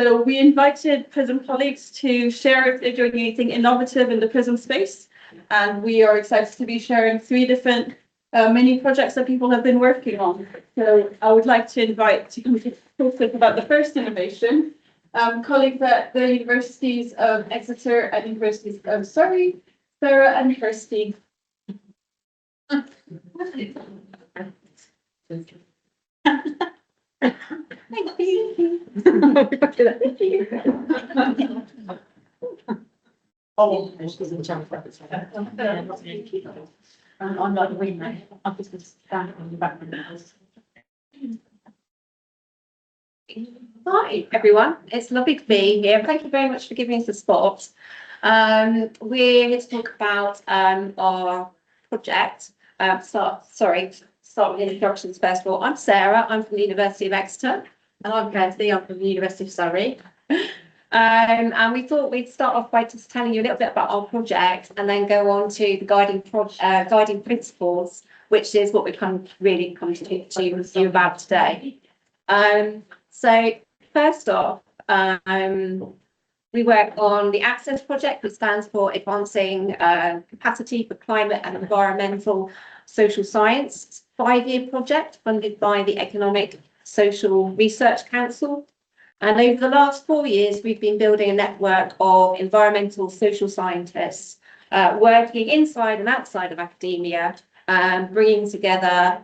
So we invited PRISM colleagues to share if they're doing anything innovative in the PRISM space. And we are excited to be sharing 3 different mini projects that people have been working on. So I would like to invite to come to talk about the first innovation, colleagues at the universities of Exeter and universities of Surrey, Sarah and Kirsty. Thank you. Oh, she's in charge of it. I'm not the winner. I'm just going to stand on the back of the house. Hi everyone, it's lovely to be here. Thank you very much for giving us the spot. We're here to talk about our project. Start with introductions first of all. I'm Sarah, I'm from the University of Exeter, and I'm Kirsty, I'm from the University of Surrey. And we thought we'd start off by just telling you a little bit about our project and then go on to the guiding principles, which is what we've really come to talk to you about today. So first off, we work on the Access project, which stands for Advancing Capacity for Climate and Environmental Social Science. 5-year project funded by the Economic Social Research Council. And over the last 4 years, we've been building a network of environmental social scientists working inside and outside of academia, bringing together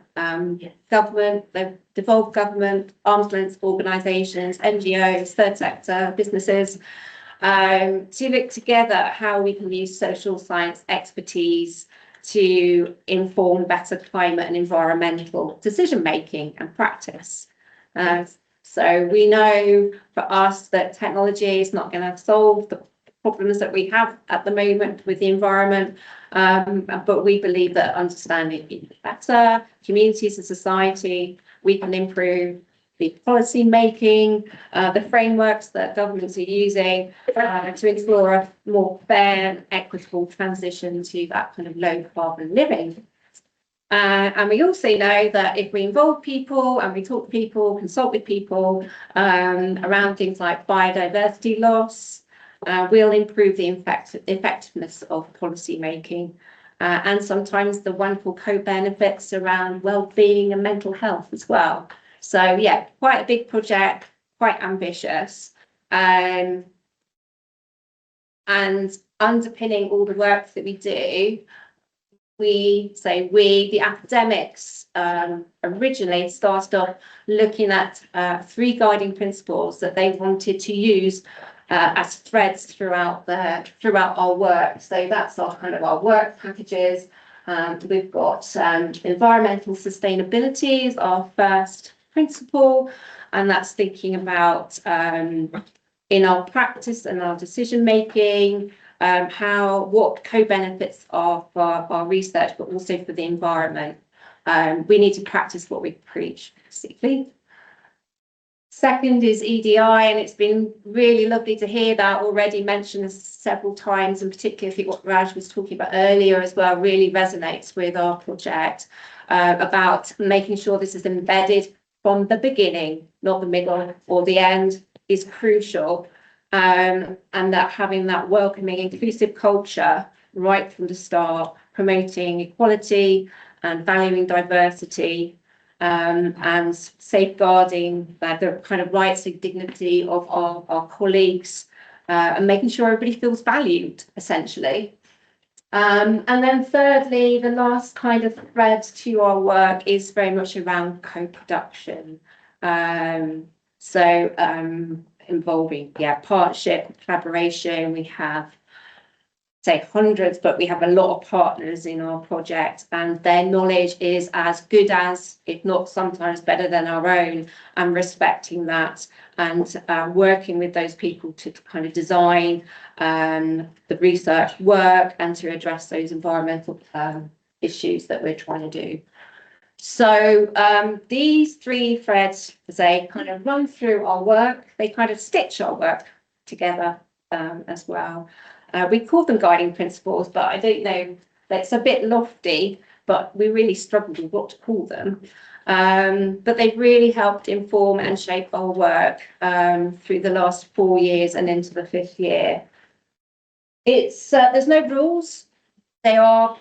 government, the devolved government, arm's length organisations, NGOs, third sector, businesses, to look together at how we can use social science expertise to inform better climate and environmental decision making and practice. So we know for us that technology is not going to solve the problems that we have at the moment with the environment, but we believe that understanding it better, communities and society, we can improve the policy making, the frameworks that governments are using to explore a more fair and equitable transition to that kind of low carbon living. And we also know that if we involve people and we talk to people, consult with people around things like biodiversity loss, we'll improve the effectiveness of policy making and sometimes the wonderful co-benefits around well-being and mental health as well. So yeah, quite a big project, quite ambitious. And underpinning all the work that we do, the academics originally started off looking at 3 guiding principles that they wanted to use as threads throughout our work. So that's our work packages. We've got environmental sustainability is our first principle, and that's thinking about in our practice and our decision making, what co-benefits are for our research, but also for the environment. We need to practice what we preach, basically. Second is EDI, and it's been really lovely to hear that already mentioned several times, and particularly I think what Raj was talking about earlier as well really resonates with our project about making sure this is embedded from the beginning, not the middle or the end, is crucial. And that having that welcoming, inclusive culture right from the start, promoting equality and valuing diversity, and safeguarding the kind of rights and dignity of our colleagues, and making sure everybody feels valued, essentially. And then thirdly, the last kind of thread to our work is very much around co-production. Involving partnership, collaboration. We have hundreds, but we have a lot of partners in our project, and their knowledge is as good as, if not sometimes better than our own, and respecting that and working with those people to kind of design the research work and to address those environmental issues that we're trying to do. So these 3 threads, as they kind of run through our work, they kind of stitch our work together as well. We call them guiding principles, but I don't know, that's a bit lofty. but we really struggled with what to call them. But they've really helped inform and shape our work through the last 4 years and into the 5th year. It's there's no rules. They are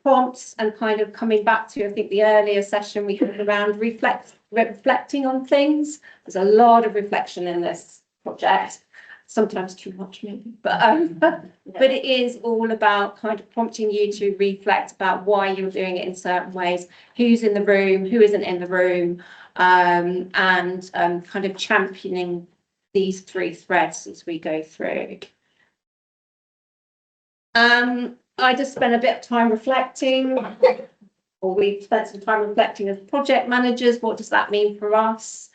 prompts and kind of coming back to, I think, the earlier session we had around reflecting on things. There's a lot of reflection in this project, sometimes too much maybe, but it is all about kind of prompting you to reflect about why you're doing it in certain ways, who's in the room, who isn't in the room, and kind of championing these 3 threads as we go through. I just spent a bit of time reflecting, or we spent some time reflecting as project managers. What does that mean for us?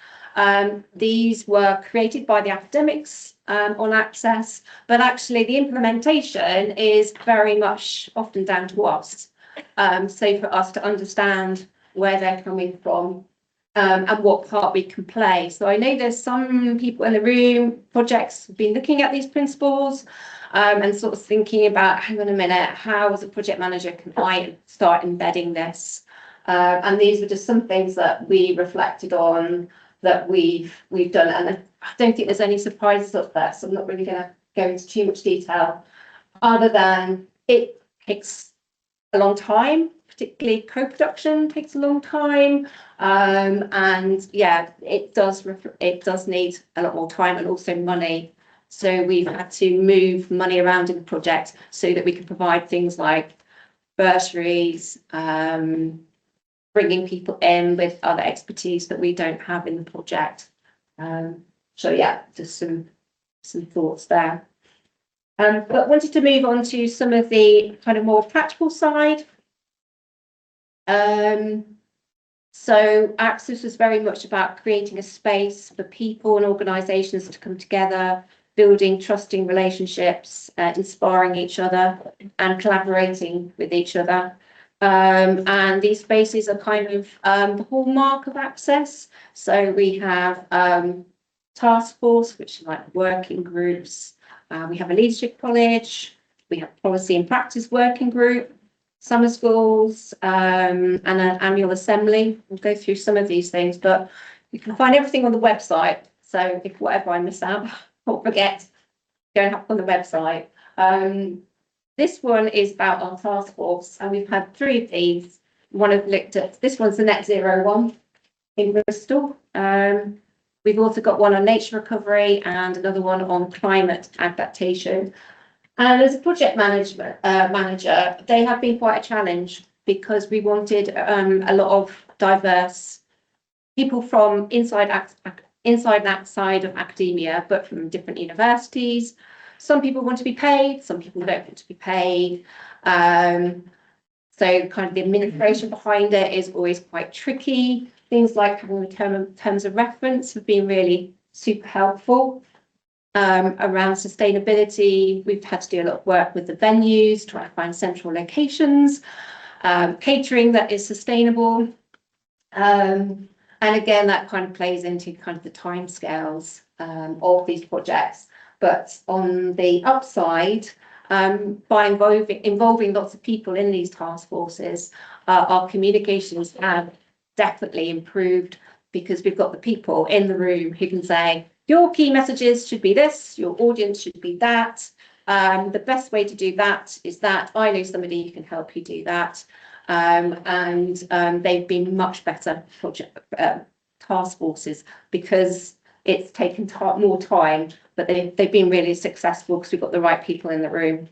These were created by the academics on Access, but actually the implementation is very much often down to us. So for us to understand where they're coming from and what part we can play. So I know there's some people in the room, projects have been looking at these principles and sort of thinking about, hang on a minute, how as a project manager can I start embedding this? And these were just some things that we reflected on, that we've done, and I don't think there's any surprises up there, so I'm not really going to go into too much detail, other than it takes a long time, particularly co-production takes a long time, and yeah, it does need a lot more time and also money. So we've had to move money around in the project so that we can provide things like bursaries, bringing people in with other expertise that we don't have in the project. So yeah, just some thoughts there. But wanted to move on to some of the kind of more practical side. So Access was very much about creating a space for people and organisations to come together, building trusting relationships, inspiring each other and collaborating with each other. And these spaces are kind of the hallmark of Access. So we have task force, which are like working groups. We have a leadership college. We have policy and practice working group, summer schools, and an annual assembly. We'll go through some of these things, but you can find everything on the website. So if whatever I miss out or forget, go and have on the website. This one is about our task force, and we've had 3 of these. One I've looked at, this one's the net zero one in Bristol. We've also got one on nature recovery and another one on climate adaptation. And as a project manager, they have been quite a challenge because we wanted a lot of diverse people from inside and outside of academia, but from different universities. Some people want to be paid, some people don't want to be paid. So kind of the administration behind it is always quite tricky. Things like having the terms of reference have been really super helpful. Around sustainability, we've had to do a lot of work with the venues, trying to find central locations, catering that is sustainable. And again, that kind of plays into kind of the timescales of these projects. But on the upside, by involving lots of people in these task forces, our communications have definitely improved because we've got the people in the room who can say, your key messages should be this, your audience should be that. The best way to do that is that. I know somebody who can help you do that. And they've been much better project task forces because it's taken more time, but they've been really successful because we've got the right people in the room.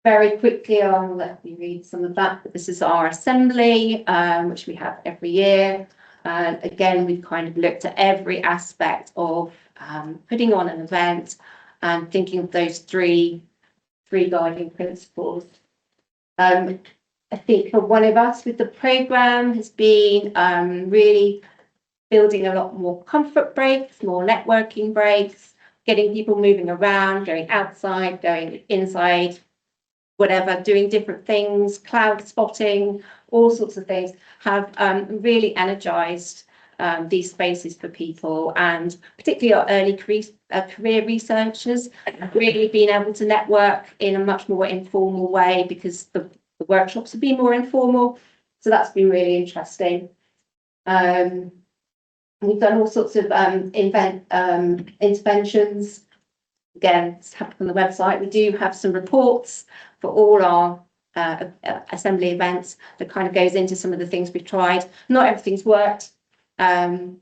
Very quickly, I'll let you read some of that. But this is our assembly, which we have every year. And again, we've kind of looked at every aspect of putting on an event and thinking of those three guiding principles. I think for one of us with the programme has been really building a lot more comfort breaks, more networking breaks, getting people moving around, going outside, going inside, whatever, doing different things, cloud spotting, all sorts of things have really energised these spaces for people, and particularly our early career researchers, really being able to network in a much more informal way because the workshops have been more informal. So that's been really interesting. We've done all sorts of interventions. Again, it's happened on the website. We do have some reports for all our assembly events that kind of goes into some of the things we've tried. Not everything's worked. Some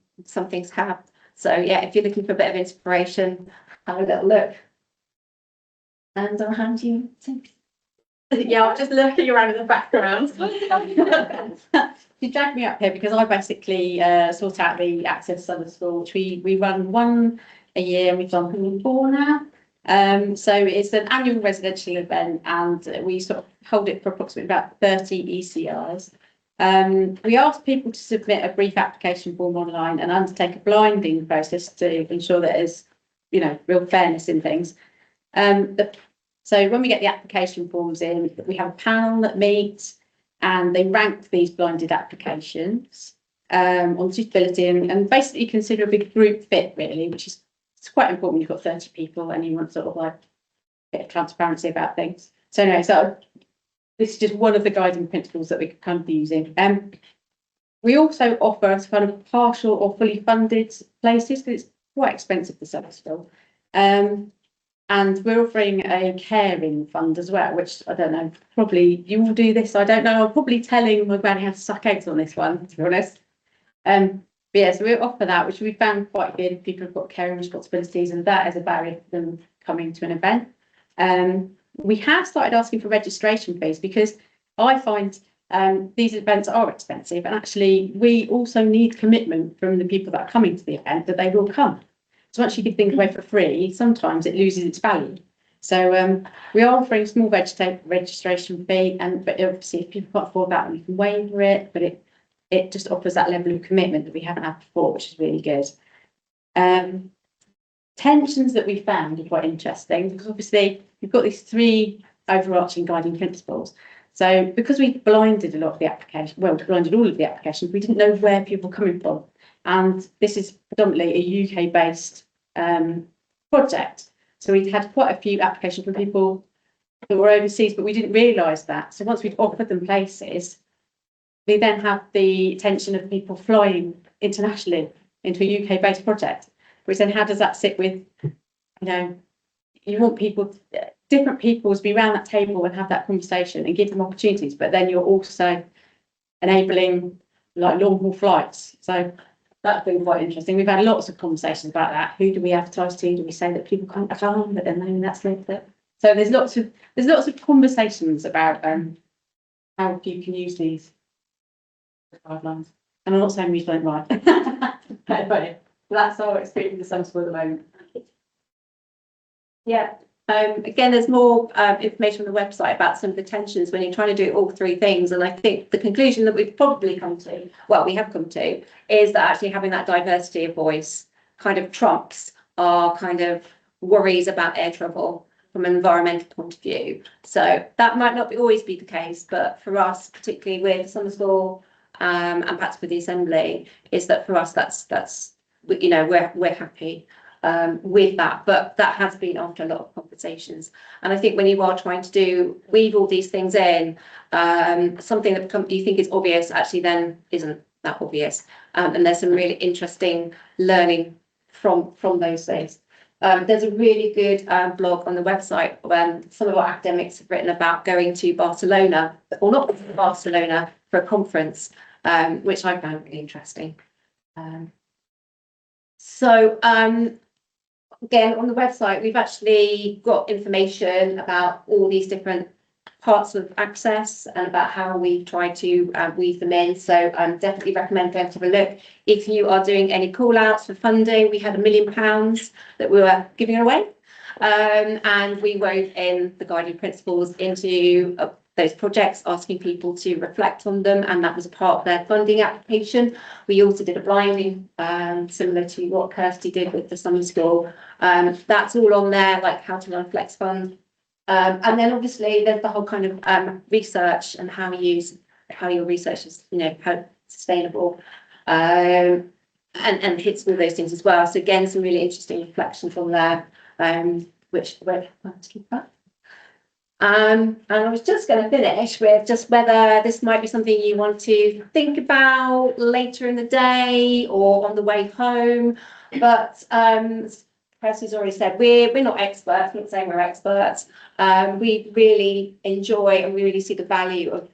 things have. So yeah, if you're looking for a bit of inspiration, have a little look. And I'll hand you to. Yeah, I'm just looking around in the background. You dragged me up here because I basically sort out the Access Summer School, which we run one a year. We've done 4 now. So it's an annual residential event, and we sort of hold it for approximately about 30 ECRs. We ask people to submit a brief application form online and undertake a blinding process to ensure that there's, real fairness in things. So when we get the application forms in, we have a panel that meets and they rank these blinded applications on suitability and basically consider a big group fit, really, which is it's quite important when you've got 30 people and you want sort of like a bit of transparency about things. So anyway, so this is just one of the guiding principles that we could kind of be using. We also offer kind of partial or fully funded places because it's quite expensive for summer school. And we're offering a caring fund as well, which I don't know, probably you will do this. I don't know. I'm probably telling my granny how to suck eggs on this one, to be honest. But yeah, so we offer that, which we found quite good. People have got caring responsibilities, and that is a barrier for them coming to an event. We have started asking for registration fees because I find these events are expensive, and actually we also need commitment from the people that are coming to the event that they will come. So once you give things away for free, sometimes it loses its value. So we are offering a small registration fee, but obviously if people can't afford that, we can waiver it, but it just offers that level of commitment that we haven't had before, which is really good. Tensions that we found are quite interesting because obviously we've got these 3 overarching guiding principles. So because we blinded a lot of the application, well, we blinded all of the applications, we didn't know where people were coming from. And this is predominantly a UK-based project. So we had quite a few applications from people that were overseas, but we didn't realise that. So once we'd offered them places, they then have the tension of people flying internationally into a UK-based project, which then how does that sit with, you want people, different people to be around that table and have that conversation and give them opportunities, but then you're also enabling like long-haul flights. So that's been quite interesting. We've had lots of conversations about that. Who do we advertise to? Do we say that people can't come, but then that's linked it? So there's lots of conversations about how you can use these guidelines. And I'm not saying we don't right, but that's our experience with the summer school at the moment. Yeah. Again, there's more information on the website about some of the tensions when you're trying to do all 3 things. And I think the conclusion that we've probably come to, well, we have come to, is that actually having that diversity of voice kind of trumps our kind of worries about air travel from an environmental point of view. So that might not always be the case, but for us, particularly with summer school and perhaps with the assembly, is that for us that's we're happy with that, but that has been after a lot of conversations. And I think when you are trying to weave all these things in, something that you think is obvious actually then isn't that obvious, and there's some really interesting learning from those things. There's a really good blog on the website when some of our academics have written about going to Barcelona, or not to Barcelona, for a conference, which I found really interesting. Again, on the website, we've actually got information about all these different parts of access and about how we try to weave them in. So definitely recommend going to have a look. If you are doing any call outs for funding, we had £1 million that we were giving away. And we wove in the guiding principles into those projects, asking people to reflect on them, and that was a part of their funding application. We also did a blinding, similar to what Kirsty did with the summer school. That's all on there, like how to run a flex fund. And then obviously there's the whole kind of research and how your research is, how sustainable. and hits all those things as well. So again, some really interesting reflections on there, which we're going to keep up. And I was just going to finish with just whether this might be something you want to think about later in the day or on the way home. But Kirsty's already said we're not experts. I'm not saying we're experts. We really enjoy and we really see the value of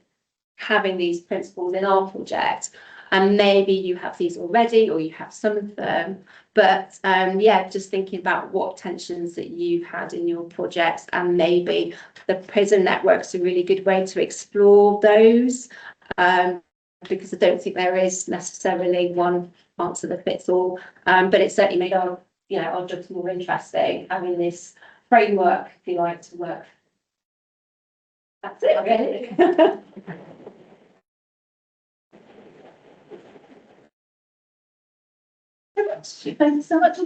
having these principles in our project. And maybe you have these already or you have some of them. But yeah, just thinking about what tensions that you've had in your projects, and maybe the PRISM network is a really good way to explore those, because I don't think there is necessarily one answer that fits all. But it certainly made our jobs more interesting, having this framework, if you like, to work. That's it, really. Thank you so much. So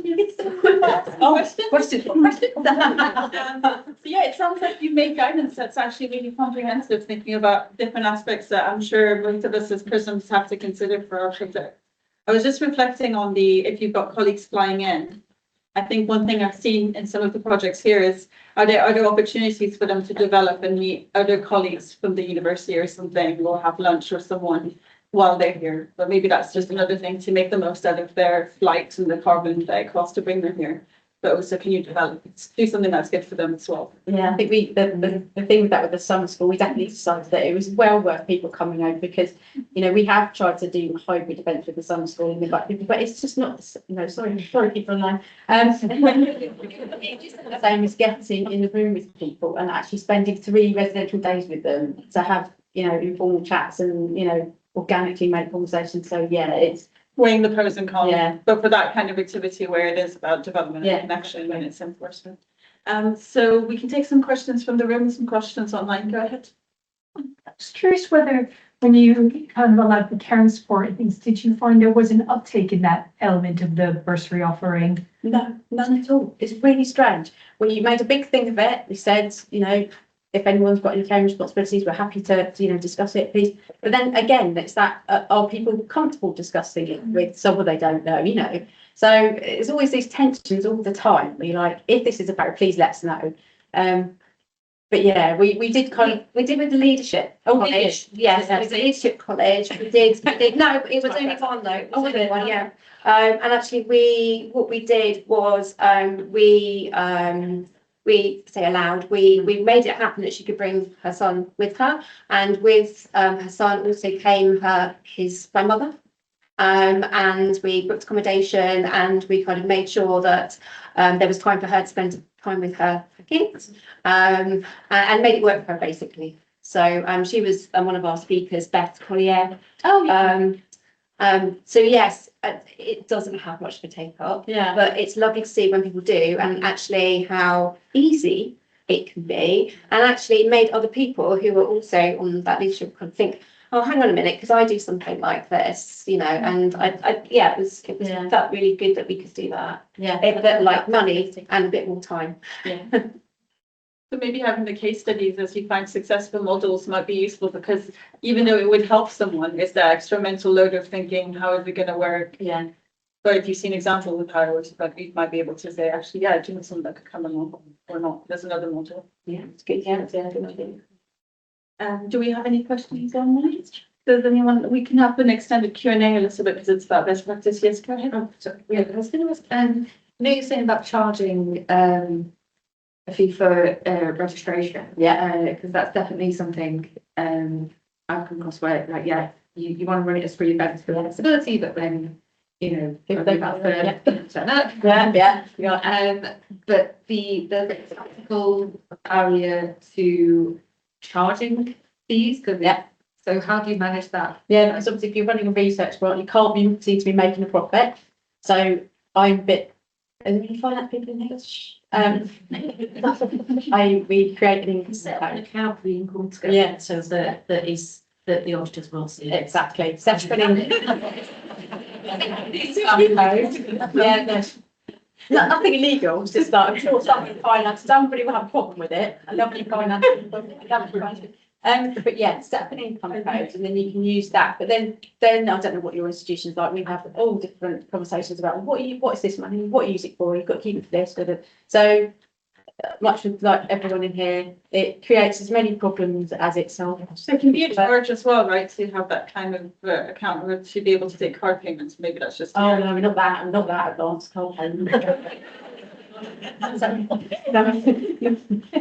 yeah, it sounds like you made guidance that's actually really comprehensive, thinking about different aspects that I'm sure most of us as PRISMs have to consider for our project. I was just reflecting on if you've got colleagues flying in. I think one thing I've seen in some of the projects here is, are there other opportunities for them to develop and meet other colleagues from the university or something, or have lunch or someone while they're here. But maybe that's just another thing to make the most out of their flight and the carbon cost to bring them here. But also, can you do something that's good for them as well? Yeah, I think the thing with that with the summer school, we definitely decided that it was well worth people coming over, because we have tried to do hybrid events with the summer school and invite people, but it's just not sorry people online. It's just not the same as getting in the room with people and actually spending 3 residential days with them to have informal chats and organically make conversation. So yeah, it's weighing the pros and cons. Yeah. But for that kind of activity where it is about development and connection and it's enforcement. So we can take some questions from the room, some questions online. Go ahead. I'm just curious whether when you kind of allowed the caring support and things, did you find there was an uptake in that element of the bursary offering? no, none at all. It's really strange. We made a big thing of it. We said, if anyone's got any caring responsibilities, we're happy to discuss it, please. But then again, it's that are people comfortable discussing it with someone they don't know, So it's always these tensions all the time. We're like, if this is about, please let us know. But yeah, we did we did with the leadership college. Yes, with the leadership college. We did. No, it was only one though. It was only one, yeah. And actually, what we did was we made it happen that she could bring her son with her, and with her son also came his grandmother, and we booked accommodation, and we kind of made sure that there was time for her to spend time with her kids, and made it work for her basically. So she was one of our speakers, Beth Collier. Oh yeah. So yes, it doesn't have much of a take up, but it's lovely to see when people do, and actually how easy it can be, and actually made other people who were also on that leadership kind of think, oh, hang on a minute, because I do something like this, and it was felt really good that we could do that. Yeah, a bit like money and a bit more time. Yeah. So maybe having the case studies as you find successful models might be useful, because even though it would help someone, it's that extra mental load of thinking, how is it going to work? Yeah. But if you see an example of how it works, you might be able to say, actually, yeah, do something that could come along or not. There's another model. Yeah, it's good. Yeah, it's good. Do we have any questions online? Does anyone? We can have an extended Q&A a little bit because it's about best practice. Yes, go ahead. I was going to ask, you're saying about charging a fee for registration. Yeah, because that's definitely something I've come across where, you want to run it as free events for accessibility, but then if they turn up. But the practical barrier to charging fees, because so how do you manage that? Yeah, because obviously if you're running a research grant, you can't be seen to be making a profit. So I'm a bit. Are there any finance people in here? We create an Set up an account for the income to go. Yeah. So that the auditors will see it. Exactly. Yeah, nothing illegal. It's just that I'm sure somebody will have a problem with it. I love you finance. But yeah, set up an income code and then you can use that. But then I don't know what your institution's like. We have all different conversations about what is this money? What you use it for? You've got to keep it for this. So much like everyone in here, it creates as many problems as it solves. So it can be a charge as well, right, to have that kind of account or to be able to take card payments. Maybe that's just. Oh no, I'm not that advanced. Can't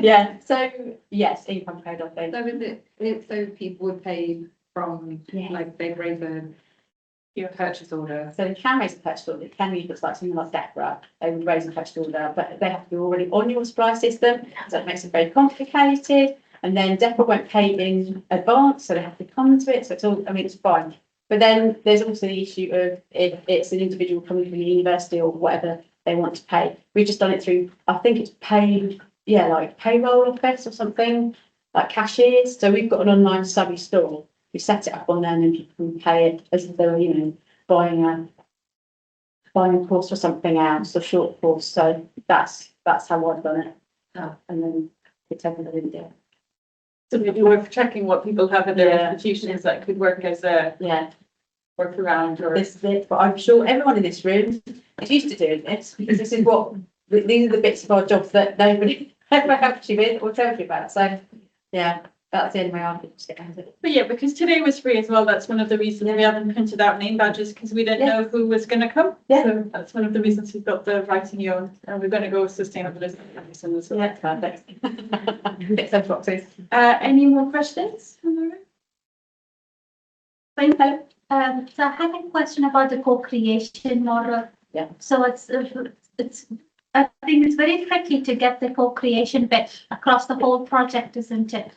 yeah. So yes, income code. I think. So is it so people would pay from like they raise a purchase order? So they can raise a purchase order. It can use looks like something like DEFRA. They would raise a purchase order, but they have to be already on your supply system. So it makes it very complicated. And then DEFRA won't pay in advance, so they have to come to it. So it's all. I mean, it's fine. But then there's also the issue of if it's an individual coming from the university or whatever they want to pay. We've just done it through, I think it's like payroll office or something, like cashiers. So we've got an online Surrey store. We set it up on there and then people can pay it as if they were, buying a course or something else, a short course. So that's how I've done it. And then it's everybody in there. So maybe worth checking what people have in their institutions that could work as a workaround or. This is it, but I'm sure everyone in this room is used to doing this because these are the bits of our jobs that nobody ever helps you with or tells you about. So yeah, that's the only way I can just get out of it. But yeah, because today was free as well. That's one of the reasons we haven't printed out name badges because we didn't know who was going to come. Yeah. So that's one of the reasons we've got the writing you on, and we're going to go with sustainability as well. Yeah, perfect. Fix those boxes. Any more questions? Fine, hello. So I had a question about the co-creation model. Yeah. So it's I think it's very tricky to get the co-creation bit across the whole project, isn't it?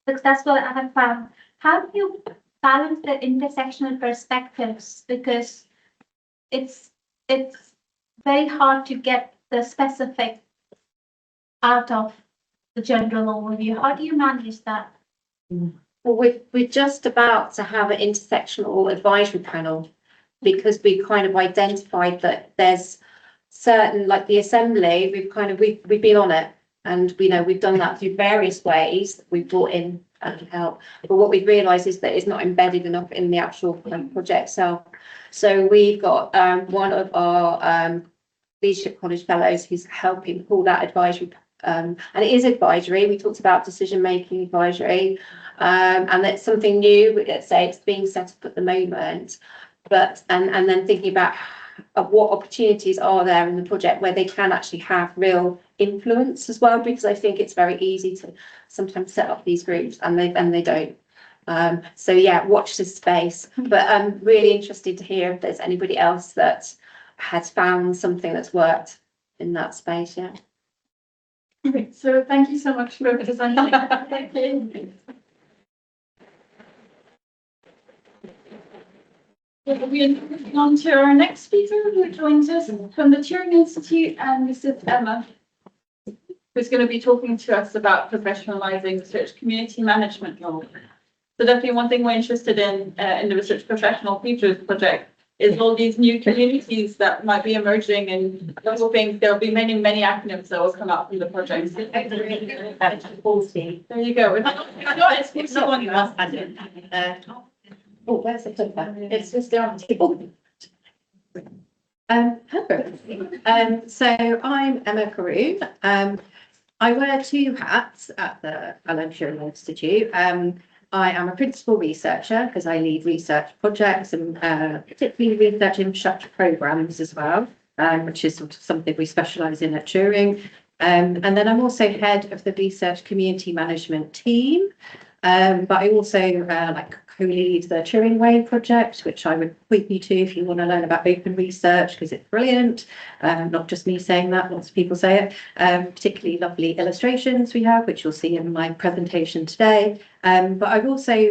Because that's what I have found. How do you balance the intersectional perspectives? Because it's very hard to get the specific out of the general overview. How do you manage that? Well, we're just about to have an intersectional advisory panel because we kind of identified that there's certain, like the assembly, we've been on it and we've done that through various ways. We've brought in help, but what we've realised is that it's not embedded enough in the actual project itself. So we've got one of our leadership college fellows who's helping pull that advisory. And it is advisory. We talked about decision-making advisory, and that's something new. Let's say it's being set up at the moment, but and then thinking about what opportunities are there in the project where they can actually have real influence as well. Because I think it's very easy to sometimes set up these groups and they don't. So yeah, watch this space. But I'm really interested to hear if there's anybody else that has found something that's worked in that space. Yeah. Great. So thank you so much for designing. Thank you. We are moving on to our next speaker who joins us from the Turing Institute, and this is Emma, who's going to be talking to us about professionalizing research community management role. So definitely one thing we're interested in the Research Professional Futures project is all these new communities that might be emerging, and I'm hoping there'll be many, many acronyms that will come out from the project. There you go. It's not one you must Where's the clicker? It's just down the table. Hello. So I'm Emma Carew. I wear two hats at the Alan Turing Institute. I am a principal researcher because I lead research projects and particularly research infrastructure programs as well, which is sort of something we specialise in at Turing. And then I'm also head of the research community management team. But I also co-lead the Turing Way project, which I would point you to if you want to learn about open research, because it's brilliant. Not just me saying that, lots of people say it. Particularly lovely illustrations we have, which you'll see in my presentation today. But I've also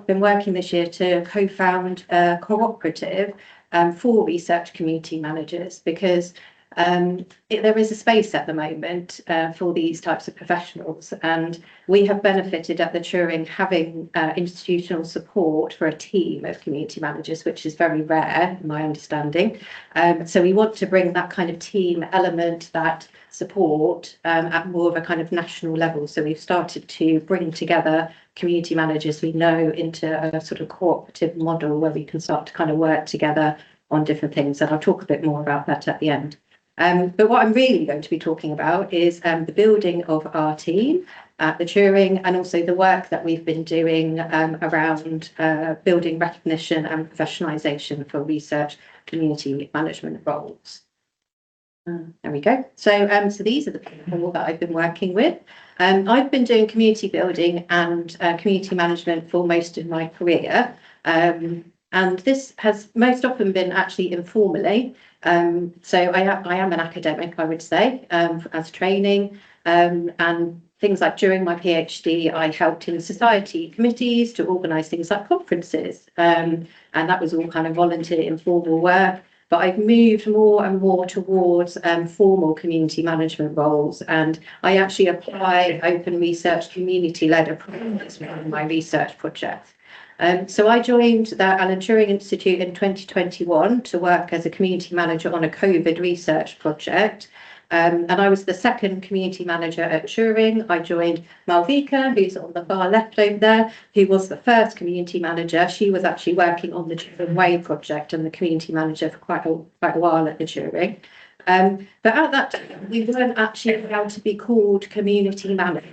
been working this year to co-found a cooperative for research community managers, because There is a space at the moment for these types of professionals, and we have benefited at the Turing having institutional support for a team of community managers, which is very rare in my understanding. So we want to bring that kind of team element, that support at more of a kind of national level. So we've started to bring together community managers we know into a sort of cooperative model where we can start to kind of work together on different things. And I'll talk a bit more about that at the end. But what I'm really going to be talking about is the building of our team at the Turing, and also the work that we've been doing around building recognition and professionalisation for research community management roles. There we go. So these are the people that I've been working with. I've been doing community building and community management for most of my career. And this has most often been actually informally. So I am an academic, I would say, as training, and things like during my PhD, I helped in society committees to organise things like conferences, and that was all kind of volunteer informal work. But I've moved more and more towards formal community management roles, and I actually apply open research community-led approaches in my research projects. So I joined the Alan Turing Institute in 2021 to work as a community manager on a COVID research project. And I was the second community manager at Turing. I joined Malvika, who's on the far left over there, who was the first community manager. She was actually working on the Turing Way project and the community manager for quite a while at the Turing. But at that time, we weren't actually allowed to be called community managers.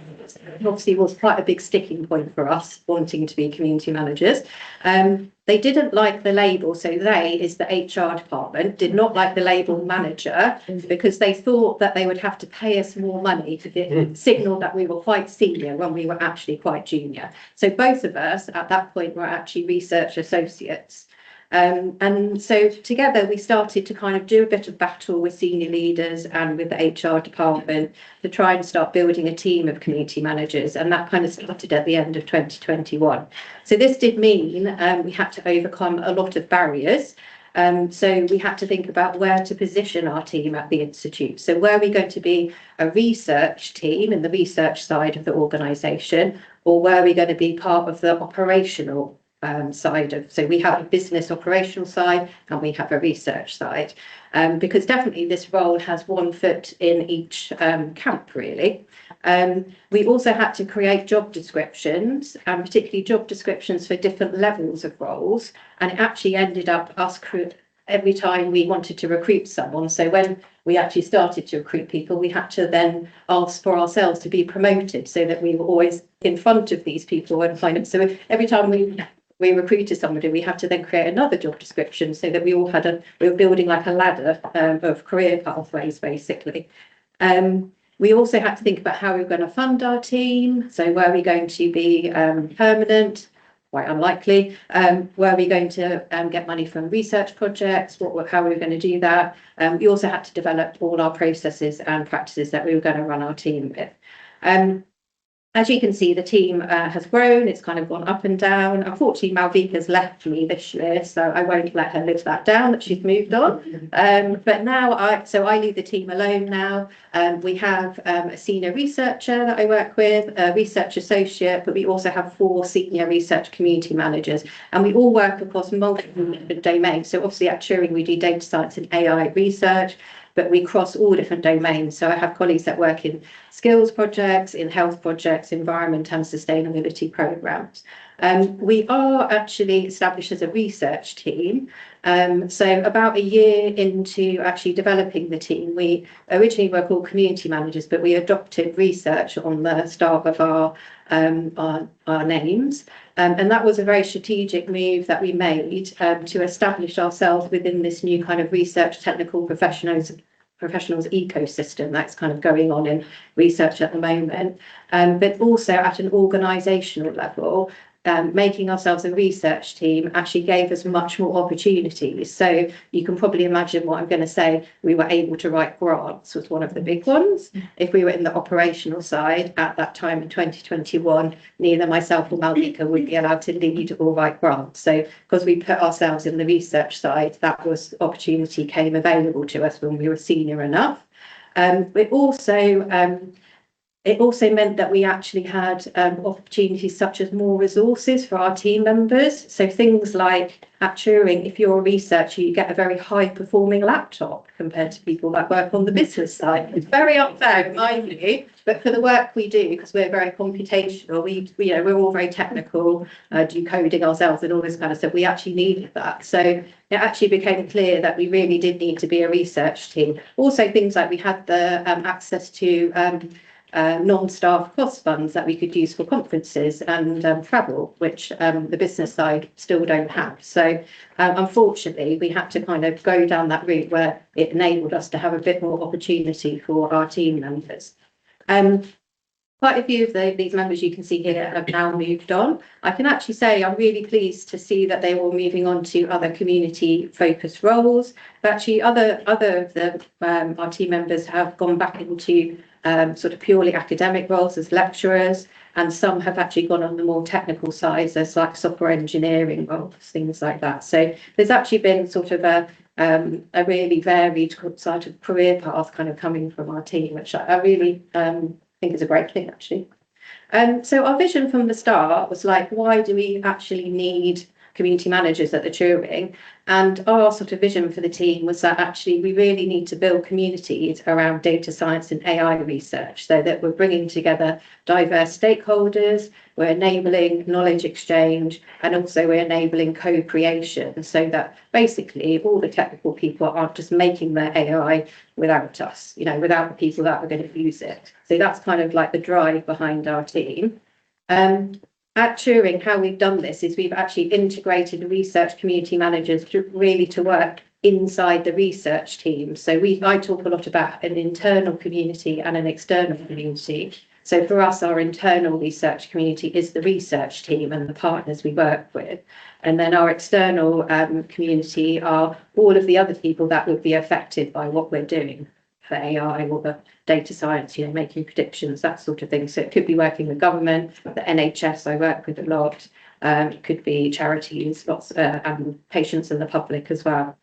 It obviously was quite a big sticking point for us wanting to be community managers. They didn't like the label, so they is the HR department, did not like the label manager because they thought that they would have to pay us more money to signal that we were quite senior when we were actually quite junior. So both of us at that point were actually research associates. And so together we started to kind of do a bit of battle with senior leaders and with the HR department to try and start building a team of community managers, and that kind of started at the end of 2021. So this did mean we had to overcome a lot of barriers. So we had to think about where to position our team at the Institute. So were we going to be a research team in the research side of the organisation, or were we going to be part of the operational side of, so we have a business operational side and we have a research side, because definitely this role has one foot in each camp really. We also had to create job descriptions, and particularly job descriptions for different levels of roles, and it actually ended up us every time we wanted to recruit someone. So when we actually started to recruit people, we had to then ask for ourselves to be promoted so that we were always in front of these people and kind of, so every time we recruited somebody, we had to then create another job description so that we all had we were building like a ladder of career pathways, basically. We also had to think about how we were going to fund our team. So were we going to be permanent? Quite unlikely. Were we going to get money from research projects? How were we going to do that? We also had to develop all our processes and practices that we were going to run our team with. As you can see, the team has grown. It's kind of gone up and down. Unfortunately, Malvika's left me this year, so I won't let her live that down that she's moved on. But now I lead the team alone now. We have a senior researcher that I work with, a research associate, but we also have 4 senior research community managers, and we all work across multiple different domains. So obviously at Turing, we do data science and AI research, but we cross all different domains. So I have colleagues that work in skills projects, in health projects, environment and sustainability programs. We are actually established as a research team. So about a year into actually developing the team, we originally were called community managers, but we adopted research on the start of our names. And that was a very strategic move that we made to establish ourselves within this new kind of research technical professionals ecosystem that's kind of going on in research at the moment, but also at an organisational level, making ourselves a research team actually gave us much more opportunities. So you can probably imagine what I'm going to say. We were able to write grants, was one of the big ones. If we were in the operational side at that time in 2021, neither myself or Malvika would be allowed to lead or write grants. So because we put ourselves in the research side, that was opportunity came available to us when we were senior enough. It also meant that we actually had opportunities such as more resources for our team members. So things like at Turing, if you're a researcher, you get a very high performing laptop compared to people that work on the business side. It's very unfair in my view, but for the work we do, because we're very computational, we're all very technical, do coding ourselves and all this kind of stuff. We actually needed that. So it actually became clear that we really did need to be a research team. Also things like we had the access to non-staff cost funds that we could use for conferences and travel, which the business side still don't have. So unfortunately, we had to kind of go down that route where it enabled us to have a bit more opportunity for our team members. Quite a few of these members you can see here have now moved on. I can actually say I'm really pleased to see that they were moving on to other community focused roles. But actually other of our team members have gone back into sort of purely academic roles as lecturers, and some have actually gone on the more technical side as like software engineering roles, things like that. So there's actually been sort of a really varied sort of career path kind of coming from our team, which I really think is a great thing actually. So our vision from the start was like, why do we actually need community managers at the Turing? And our sort of vision for the team was that actually we really need to build communities around data science and AI research, so that we're bringing together diverse stakeholders, we're enabling knowledge exchange, and also we're enabling co-creation, so that basically all the technical people aren't just making their AI without us, without the people that are going to use it. So that's kind of like the drive behind our team. At Turing, how we've done this is we've actually integrated research community managers to work inside the research team. So I talk a lot about an internal community and an external community. So for us, our internal research community is the research team and the partners we work with. And then our external community are all of the other people that would be affected by what we're doing for AI or the data science, making predictions, that sort of thing. So it could be working with government, the NHS I work with a lot, it could be charities, lots, and patients and the public as well.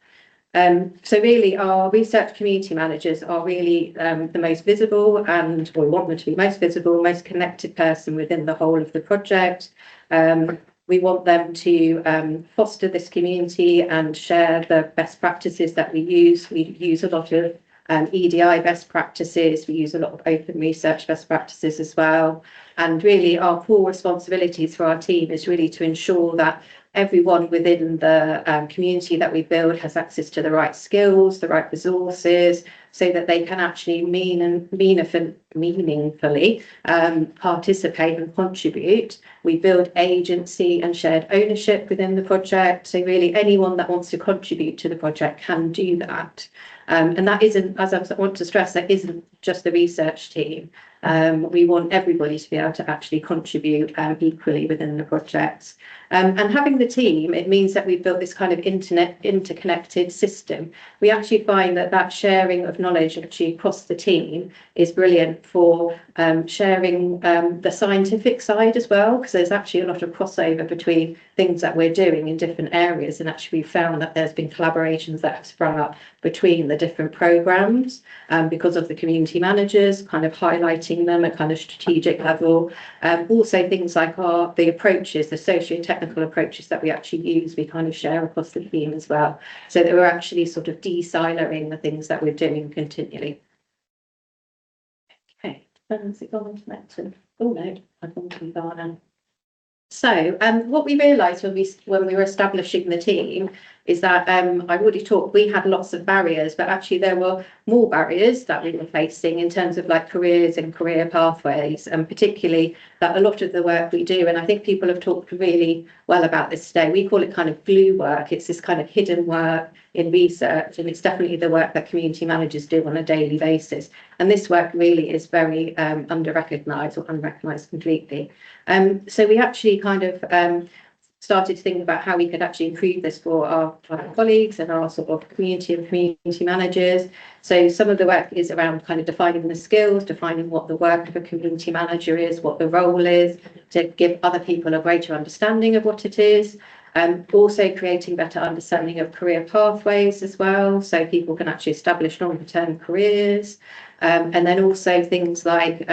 So really our research community managers are really the most visible, and we want them to be most visible, most connected person within the whole of the project. We want them to foster this community and share the best practices that we use. We use a lot of EDI best practices. We use a lot of open research best practices as well. And really our core responsibilities for our team is really to ensure that everyone within the community that we build has access to the right skills, the right resources, so that they can actually meaningfully participate and contribute. We build agency and shared ownership within the project. So really anyone that wants to contribute to the project can do that. And that isn't, as I want to stress, that isn't just the research team. We want everybody to be able to actually contribute equally within the projects. And having the team, it means that we've built this kind of interconnected system. We actually find that sharing of knowledge actually across the team is brilliant for sharing the scientific side as well, because there's actually a lot of crossover between things that we're doing in different areas. And actually we found that there's been collaborations that have sprung up between the different programs because of the community managers kind of highlighting them at kind of strategic level. Also things like the approaches, the socio-technical approaches that we actually use, we kind of share across the team as well, so that we're actually sort of de-siloing the things that we're doing continually. Okay, has it gone into next one? Oh no, I've gone too far now. So what we realised when we were establishing the team is that I've already talked, we had lots of barriers, but actually there were more barriers that we were facing in terms of like careers and career pathways, and particularly that a lot of the work we do, and I think people have talked really well about this today, we call it kind of glue work. It's this kind of hidden work in research, and it's definitely the work that community managers do on a daily basis. And this work really is very under-recognised or unrecognised completely. So we actually kind of started to think about how we could actually improve this for our colleagues and our sort of community and community managers. So some of the work is around kind of defining the skills, defining what the work of a community manager is, what the role is, to give other people a greater understanding of what it is. Also creating better understanding of career pathways as well, so people can actually establish longer-term careers. And then also things like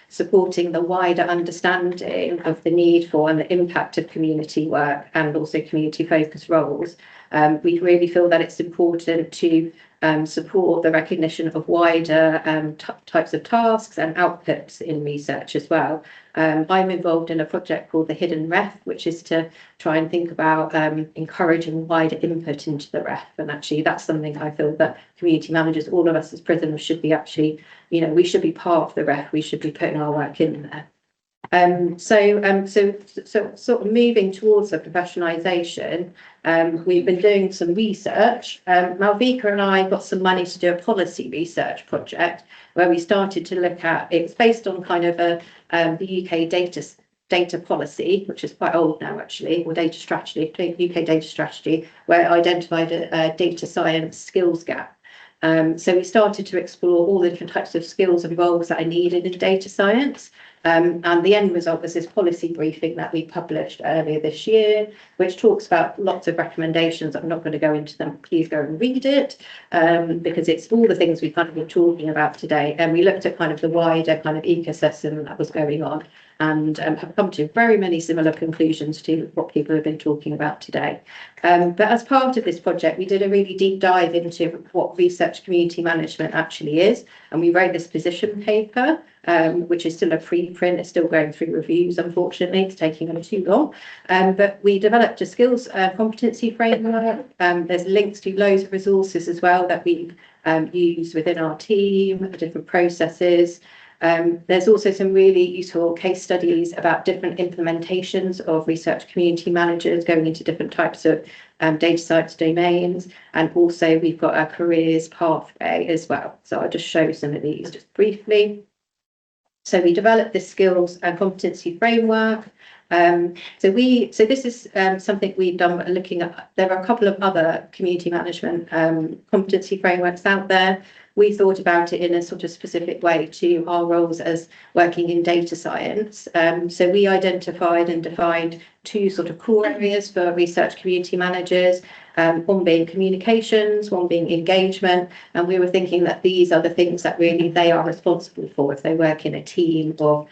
supporting the wider understanding of the need for and the impact of community work and also community focused roles. We really feel that it's important to support the recognition of wider types of tasks and outputs in research as well. I'm involved in a project called the Hidden Ref, which is to try and think about encouraging wider input into the ref. And actually that's something I feel that community managers, all of us as PRISM, should be actually, you know, we should be part of the ref, we should be putting our work in there. So sort of moving towards the professionalisation, we've been doing some research. Malvika and I got some money to do a policy research project where we started to look at, it's based on kind of the UK data policy, which is quite old now actually, or data strategy, UK data strategy, where it identified a data science skills gap. So we started to explore all the different types of skills and roles that are needed in data science. And the end result was this policy briefing that we published earlier this year, which talks about lots of recommendations. I'm not going to go into them. Please go and read it, because it's all the things we've kind of been talking about today. And we looked at kind of the wider kind of ecosystem that was going on, and have come to very many similar conclusions to what people have been talking about today. But as part of this project, we did a really deep dive into what research community management actually is. And we wrote this position paper, which is still a preprint. It's still going through reviews, unfortunately. It's taking them too long. But we developed a skills competency framework. There's links to loads of resources as well that we've used within our team, different processes. There's also some really useful case studies about different implementations of research community managers going into different types of data science domains. And also we've got a careers pathway as well. So I'll just show some of these just briefly. So we developed this skills and competency framework. So this is something we've done looking at. There are a couple of other community management competency frameworks out there. We thought about it in a sort of specific way to our roles as working in data science. So we identified and defined two sort of core areas for research community managers, one being communications, one being engagement. And we were thinking that these are the things that really they are responsible for. If they work in a team of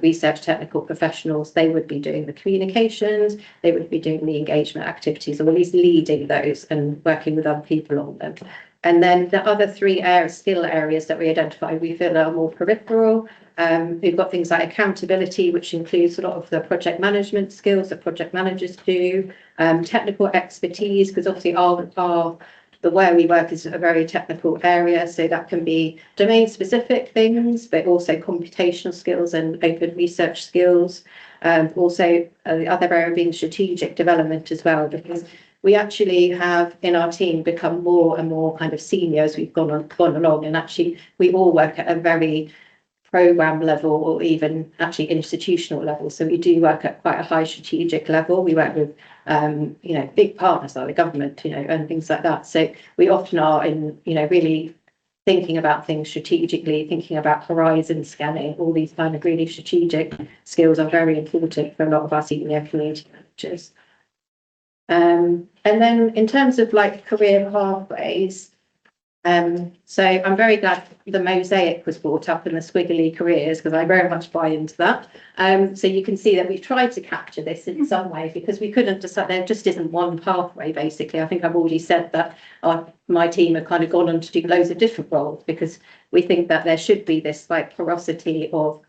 research technical professionals, they would be doing the communications, they would be doing the engagement activities, or at least leading those and working with other people on them. And then the other three skill areas that we identified, we feel are more peripheral. We've got things like accountability, which includes a lot of the project management skills that project managers do, technical expertise, because obviously the way we work is a very technical area, so that can be domain specific things, but also computational skills and open research skills. Also the other area being strategic development as well, because we actually have in our team become more and more kind of senior as we've gone along, and actually we all work at a very program level or even actually institutional level. So we do work at quite a high strategic level. We work with big partners like the government, and things like that. So we often are in, really thinking about things strategically, thinking about horizon scanning. All these kind of really strategic skills are very important for a lot of our senior community managers. And then in terms of like career pathways, so I'm very glad the mosaic was brought up in the squiggly careers, because I very much buy into that. So you can see that we've tried to capture this in some way, because we couldn't decide, there just isn't one pathway basically. I think I've already said that my team have kind of gone on to do loads of different roles, because we think that there should be this like porosity of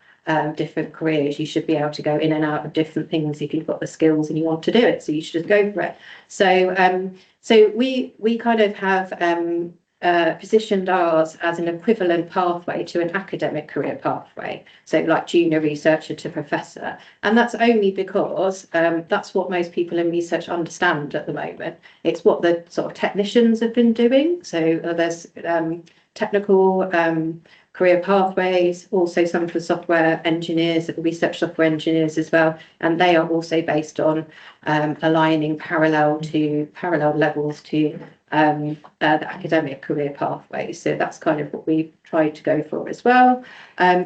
different careers. You should be able to go in and out of different things if you've got the skills and you want to do it, so you should just go for it. So we kind of have positioned ours as an equivalent pathway to an academic career pathway. So like junior researcher to professor. And that's only because that's what most people in research understand at the moment. It's what the sort of technicians have been doing. So there's technical career pathways, also some for software engineers, research software engineers as well. And they are also based on aligning parallel levels to the academic career pathway. So that's kind of what we tried to go for as well.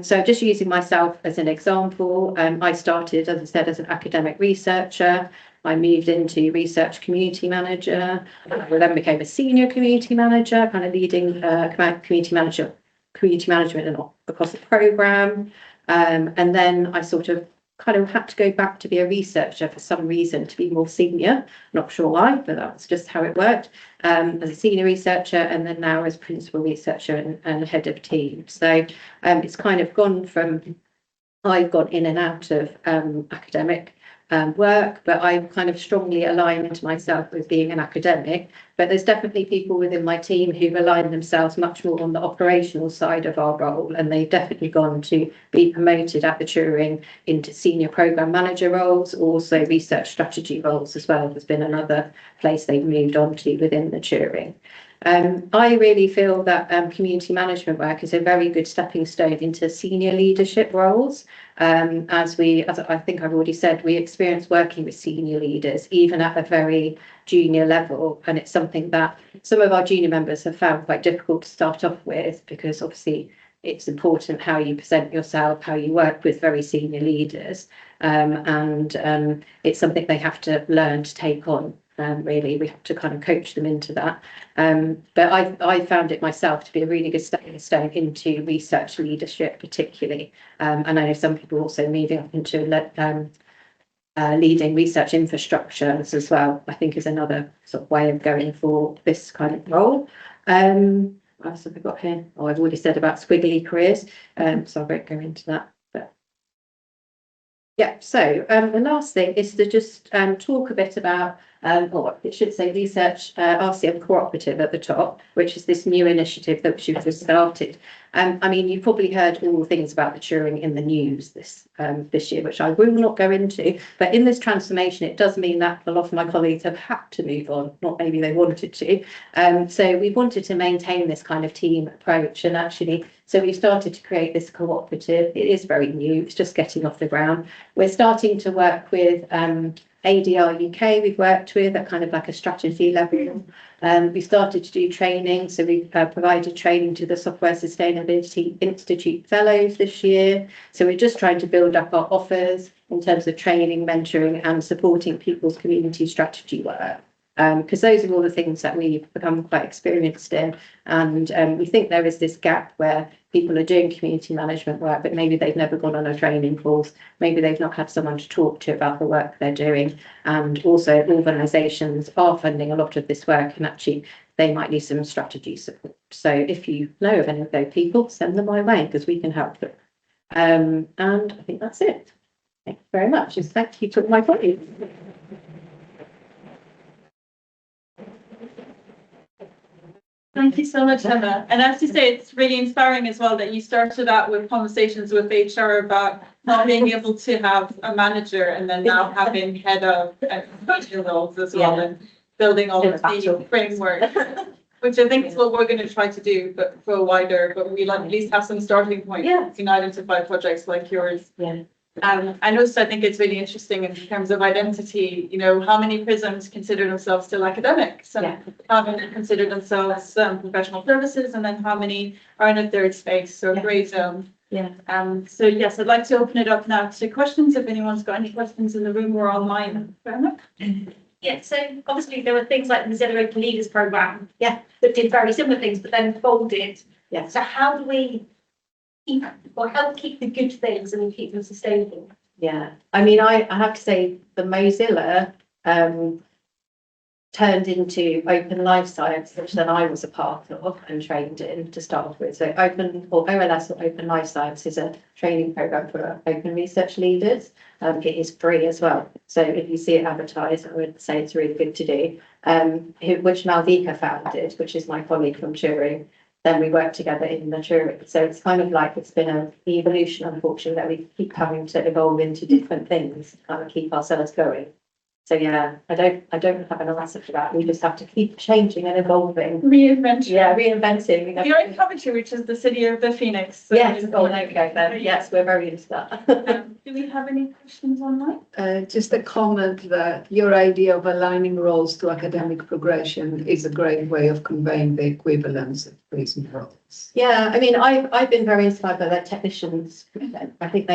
So just using myself as an example, I started, as I said, as an academic researcher. I moved into research community manager. I then became a senior community manager, kind of leading community management and across the programme. And then I sort of kind of had to go back to be a researcher for some reason, to be more senior. Not sure why, but that's just how it worked. As a senior researcher, and then now as principal researcher and head of team. So it's kind of gone from, I've gone in and out of academic work, but I kind of strongly aligned myself with being an academic. But there's definitely people within my team who've aligned themselves much more on the operational side of our role, and they've definitely gone to be promoted at the Turing into senior program manager roles, also research strategy roles as well. There's been another place they've moved on to within the Turing. I really feel that community management work is a very good stepping stone into senior leadership roles. As I think I've already said, we experience working with senior leaders, even at a very junior level. And it's something that some of our junior members have found quite difficult to start off with, because obviously it's important how you present yourself, how you work with very senior leaders. And it's something they have to learn to take on. Really, we have to kind of coach them into that. But I found it myself to be a really good stepping stone into research leadership, particularly. And I know some people also moving up into leading research infrastructures as well, I think is another sort of way of going for this kind of role. What else have I got here? Oh, I've already said about squiggly careers, so I won't go into that. But yeah, so the last thing is to just talk a bit about, or it should say Research RCM Cooperative at the top, which is this new initiative that we've just started. I mean, you've probably heard all the things about the Turing in the news this year, which I will not go into. But in this transformation, it does mean that a lot of my colleagues have had to move on, not maybe they wanted to. So we wanted to maintain this kind of team approach, and actually, so we started to create this cooperative. It is very new, it's just getting off the ground. We're starting to work with ADR UK, we've worked with at kind of like a strategy level. We started to do training, so we provided training to the Software Sustainability Institute Fellows this year. So we're just trying to build up our offers in terms of training, mentoring and supporting people's community strategy work. Because those are all the things that we've become quite experienced in. And we think there is this gap where people are doing community management work, but maybe they've never gone on a training course. Maybe they've not had someone to talk to about the work they're doing. And also organisations are funding a lot of this work, and actually they might need some strategy support. So if you know of any of those people, send them my way, because we can help them. And I think that's it. Thank you very much. And thank you to my colleagues. Thank you so much, Emma. And as you say, it's really inspiring as well that you started out with conversations with HR about not being able to have a manager, and then now having head of and roles as well, and building all of the framework, which I think is what we're going to try to do, but for a wider, but we'll at least have some starting points. Yeah. You can identify projects like yours. Yeah. And also I think it's really interesting in terms of identity, you know, how many PRISMs consider themselves still academics, and how many consider themselves professional services, and then how many are in a third space, so grey zone. Yeah. So yes, I'd like to open it up now to questions, if anyone's got any questions in the room or online. Yeah, so obviously there were things like the Mozilla Open Leaders Programme, that did very similar things, but then folded. Yeah. So how do we keep or help keep the good things and keep them sustainable? Yeah, I mean, I have to say the Mozilla turned into Open Life Science, which then I was a part of and trained in to start off with. So Open, or OLS, or Open Life Science, is a training program for open research leaders. It is free as well. So if you see it advertised, I would say it's really good to do. which Malvika founded, which is my colleague from Turing. Then we work together in the Turing. So it's kind of like it's been an evolution, unfortunately, that we keep having to evolve into different things to kind of keep ourselves going. So yeah, I don't have an answer for that. We just have to keep changing and evolving. Reinvention. Yeah, reinventing. You're in Coventry, which is the city of the Phoenix. So Yes, oh, there we go then. Yes, we're very into that. Do we have any questions online? Just a comment that your idea of aligning roles to academic progression is a great way of conveying the equivalence of PRISM roles. Yeah, I mean, I've been very inspired by their technicians. I think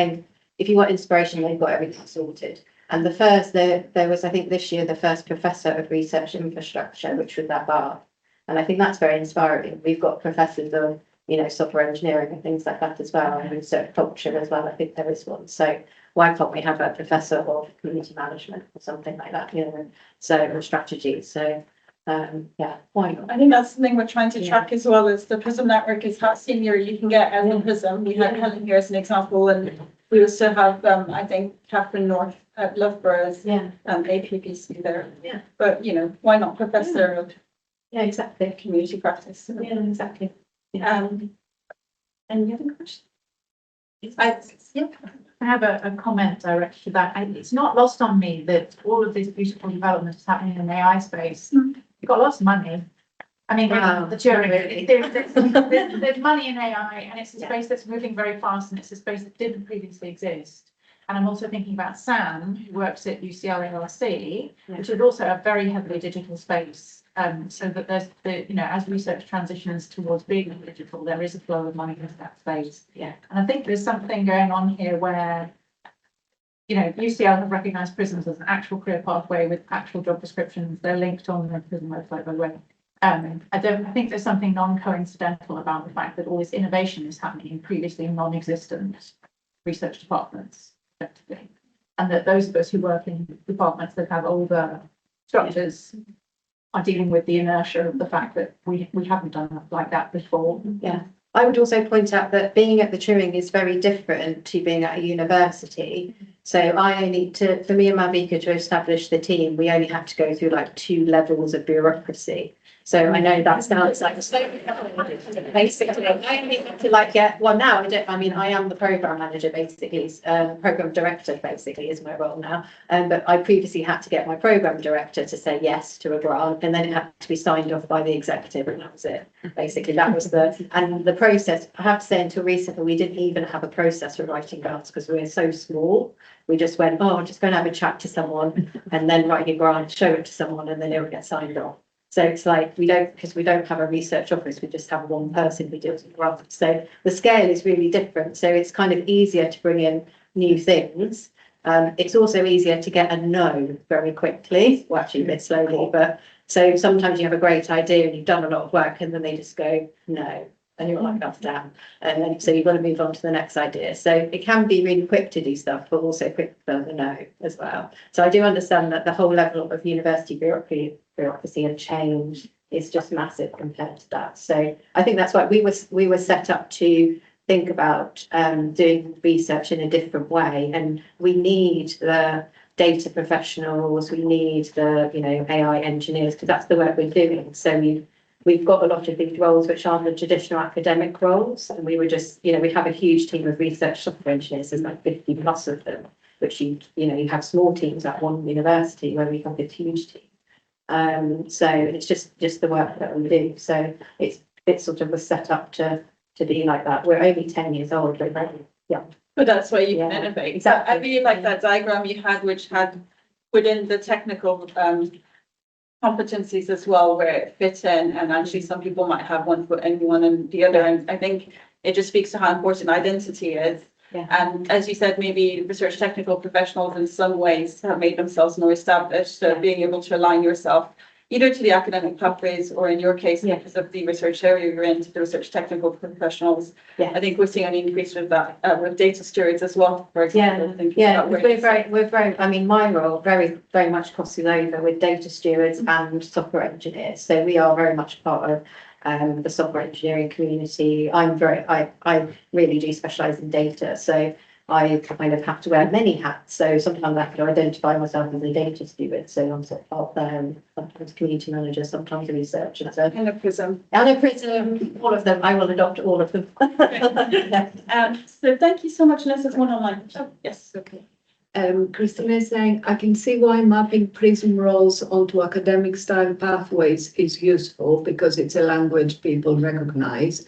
if you want inspiration, they've got everything sorted. And there was, I think this year, the first professor of research infrastructure, which was at Bath. And I think that's very inspiring. We've got professors of, software engineering and things like that as well, and research culture as well. I think there is one. So why can't we have a professor of community management or something like that, or strategy. So yeah, why not? I think that's something we're trying to track as well, as the PRISM network is how senior you can get as a PRISM. We had Helen here as an example, and we also have, I think, Catherine North at Loughborough as APPC there. Yeah. But, why not professor of Yeah, exactly. community practice? Yeah, exactly. Any other questions? I have a comment directed to that. It's not lost on me that all of this beautiful development is happening in the AI space. You've got lots of money. I mean, Wow. there's money in AI, and it's a space that's moving very fast, and it's a space that didn't previously exist. And I'm also thinking about Sam, who works at UCL LLC, which is also a very heavily digital space. So that there's as research transitions towards being digital, there is a flow of money into that space. Yeah. And I think there's something going on here where, UCL have recognised PRISMs as an actual career pathway with actual job descriptions. They're linked on the PRISM website, by the way. I think there's something non-coincidental about the fact that all this innovation is happening in previously non-existent research departments, effectively. And that those of us who work in departments that have older structures are dealing with the inertia of the fact that we haven't done that like that before. Yeah. I would also point out that being at the Turing is very different to being at a university. So for me and Malvika to establish the team, we only had to go through like 2 levels of bureaucracy. So I know that sounds like basically I only have to now I am the program manager basically, program director basically is my role now. But I previously had to get my program director to say yes to a grant, and then it had to be signed off by the executive, and that was it. Basically, that was the process. I have to say, until recently, we didn't even have a process for writing grants because we were so small. We just went, I'm just going to have a chat to someone and then write a grant, show it to someone, and then it would get signed off. So it's like because we don't have a research office, we just have one person who deals with grants. So the scale is really different. So it's kind of easier to bring in new things. It's also easier to get a no very quickly, well, actually a bit slowly, but so sometimes you have a great idea and you've done a lot of work and then they just go no. And you're like, that's damn. And then so you've got to move on to the next idea. So it can be really quick to do stuff, but also quick for the no as well. So I do understand that the whole level of university bureaucracy and change is just massive compared to that. So I think that's why we were set up to think about doing research in a different way. And we need the data professionals, we need the AI engineers, because that's the work we're doing. So we've got a lot of these roles which aren't the traditional academic roles, and we were just, we have a huge team of research software engineers. There's like 50 plus of them, which you have small teams at one university where we have this huge team. So it's just the work that we do. So it sort of was set up to be like that. We're only 10 years old, we're very young. But that's why you can innovate. Exactly. I really like that diagram you had, which had within the technical competencies as well, where it fits in, and actually some people might have one foot in one and the other, and I think it just speaks to how important identity is. And as you said, maybe research technical professionals in some ways have made themselves more established, so being able to align yourself either to the academic pathways or in your case because of the research area you're in, to the research technical professionals. I think we're seeing an increase with that with data stewards as well, for example. We're very I mean my role very much crosses over with data stewards and software engineers, so we are very much part of the software engineering community. I really do specialize in data, so I kind of have to wear many hats. So sometimes I have to identify myself as a data steward. So I'm sort of sometimes community manager, sometimes a researcher. So And a PRISM. and a PRISM, all of them. I will adopt all of them. So thank you so much, unless there's one online. Oh, yes. Okay. Christina is saying, I can see why mapping PRISM roles onto academic style pathways is useful because it's a language people recognize.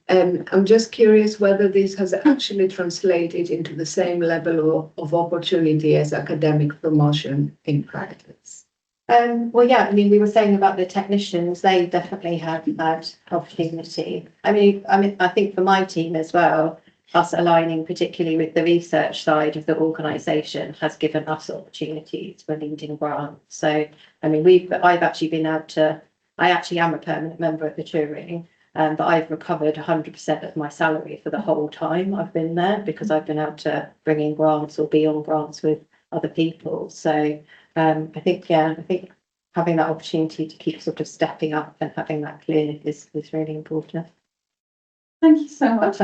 I'm just curious whether this has actually translated into the same level of opportunity as academic promotion in practice. Well, yeah, I mean, we were saying about the technicians, they definitely have had opportunity. I mean, I think for my team as well, us aligning particularly with the research side of the organisation has given us opportunities for leading grants. So, I mean, I've actually been able to, I actually am a permanent member of the touring, but I've recovered 100% of my salary for the whole time I've been there because I've been able to bring in grants or be on grants with other people. So I think having that opportunity to keep sort of stepping up and having that clear is really important. Thank you so much.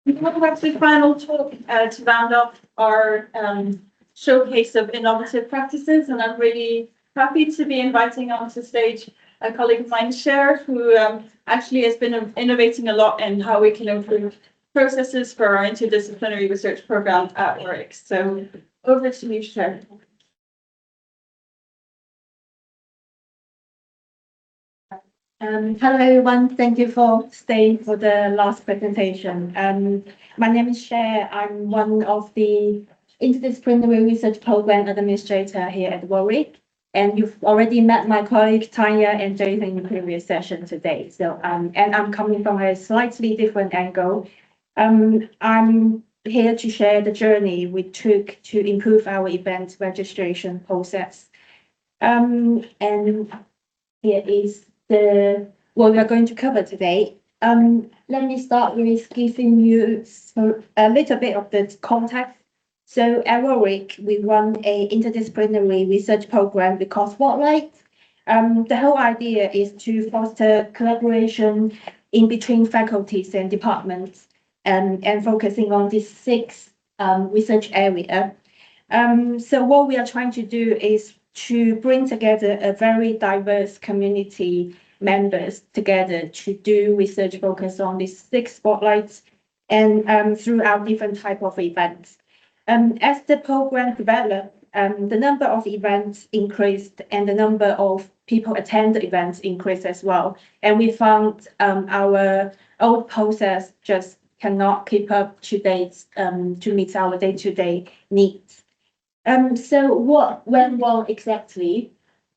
We have the final talk to round up our showcase of innovative practices, and I'm really happy to be inviting onto stage a colleague of mine, Cher, who actually has been innovating a lot in how we can improve processes for our interdisciplinary research program at Warwick. So over to you, Cher. Hello everyone, thank you for staying for the last presentation. My name is Cher. I'm one of the interdisciplinary research program administrator here at Warwick. And you've already met my colleague Tanya and Jason in the previous session today. So and I'm coming from a slightly different angle. I'm here to share the journey we took to improve our event registration process. And here is what we are going to cover today. Let me start with giving you a little bit of the context. So at Warwick, we run a interdisciplinary research program we call Spotlight. The whole idea is to foster collaboration in between faculties and departments and focusing on these 6 research areas. So what we are trying to do is to bring together a very diverse community members together to do research focus on these 6 spotlights and throughout different type of events. As the program developed, the number of events increased and the number of people attend the events increased as well. And we found our old process just cannot keep up to date to meet our day-to-day needs. So what went wrong exactly?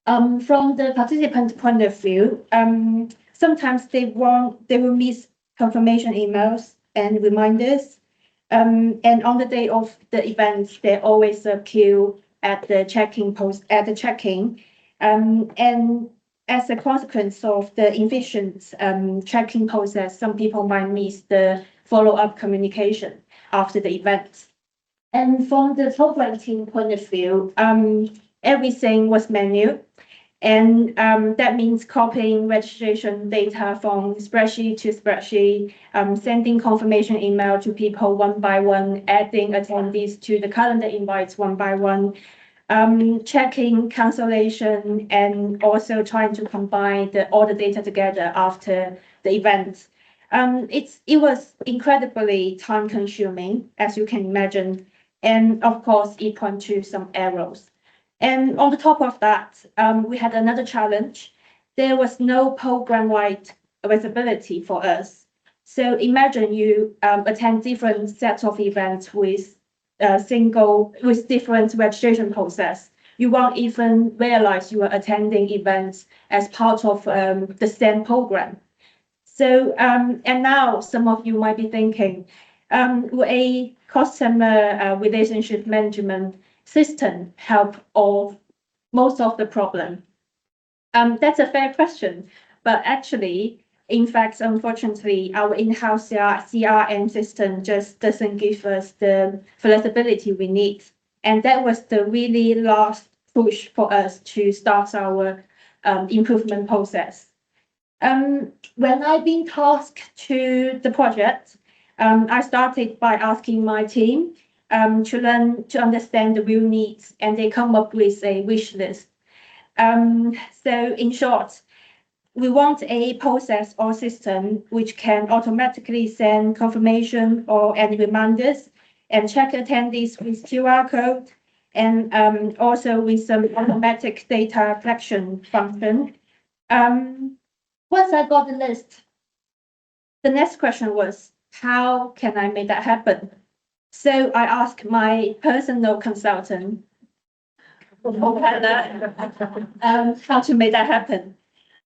From the participant point of view, sometimes they will miss confirmation emails and reminders. And on the day of the event, there always a queue at the check-in post at the check-in. And as a consequence of the efficient check-in process, some people might miss the follow-up communication after the event. And from the program team point of view, everything was manual. And that means copying registration data from spreadsheet to spreadsheet, sending confirmation email to people one by one, adding attendees to the calendar invites one by one, checking cancellation, and also trying to combine all the data together after the event. It was incredibly time consuming, as you can imagine. And of course, it points to some errors. And on the top of that, we had another challenge. There was no program-wide visibility for us. So imagine you attend different sets of events with different registration process. You won't even realize you are attending events as part of the same program. So, and now some of you might be thinking, will a customer relationship management system help most of the problem? That's a fair question, but actually, in fact, unfortunately, our in-house CRM system just doesn't give us the flexibility we need. And that was the really last push for us to start our improvement process. When I've been tasked to the project, I started by asking my team to understand the real needs, and they come up with a wish list. So in short, we want a process or system which can automatically send confirmation or any reminders and check attendees with QR code, and also with some automatic data collection function. Once I got the list, the next question was, how can I make that happen? So I asked my personal consultant, how to make that happen.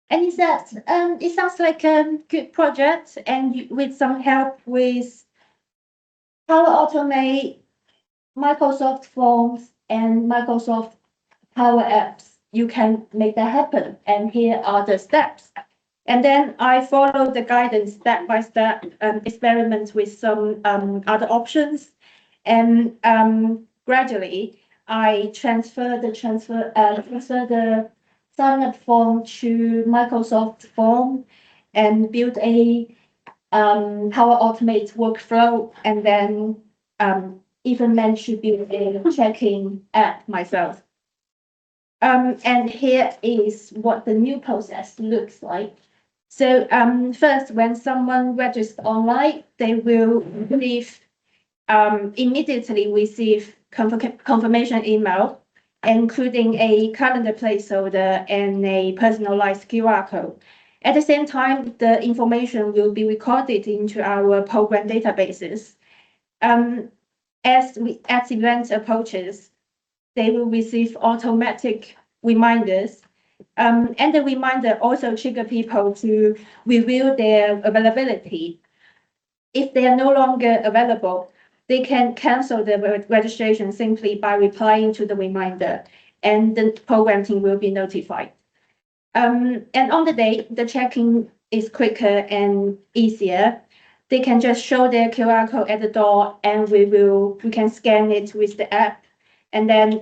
And he said, it sounds like a good project, and with some help with Power Automate, Microsoft Forms, and Microsoft Power Apps, you can make that happen. And here are the steps. And then I followed the guidance step by step, experiment with some other options, and gradually I transfer the sign up form to Microsoft Form and build a Power Automate workflow, and then even managed to build a checking app myself. And here is what the new process looks like. So first, when someone registers online, they will immediately receive confirmation email, including a calendar placeholder and a personalized QR code. At the same time, the information will be recorded into our program databases. As event approaches, they will receive automatic reminders. And the reminder also trigger people to review their availability. If they are no longer available, they can cancel the registration simply by replying to the reminder, and the program team will be notified. And on the day, the check-in is quicker and easier. They can just show their QR code at the door, and we can scan it with the app, and then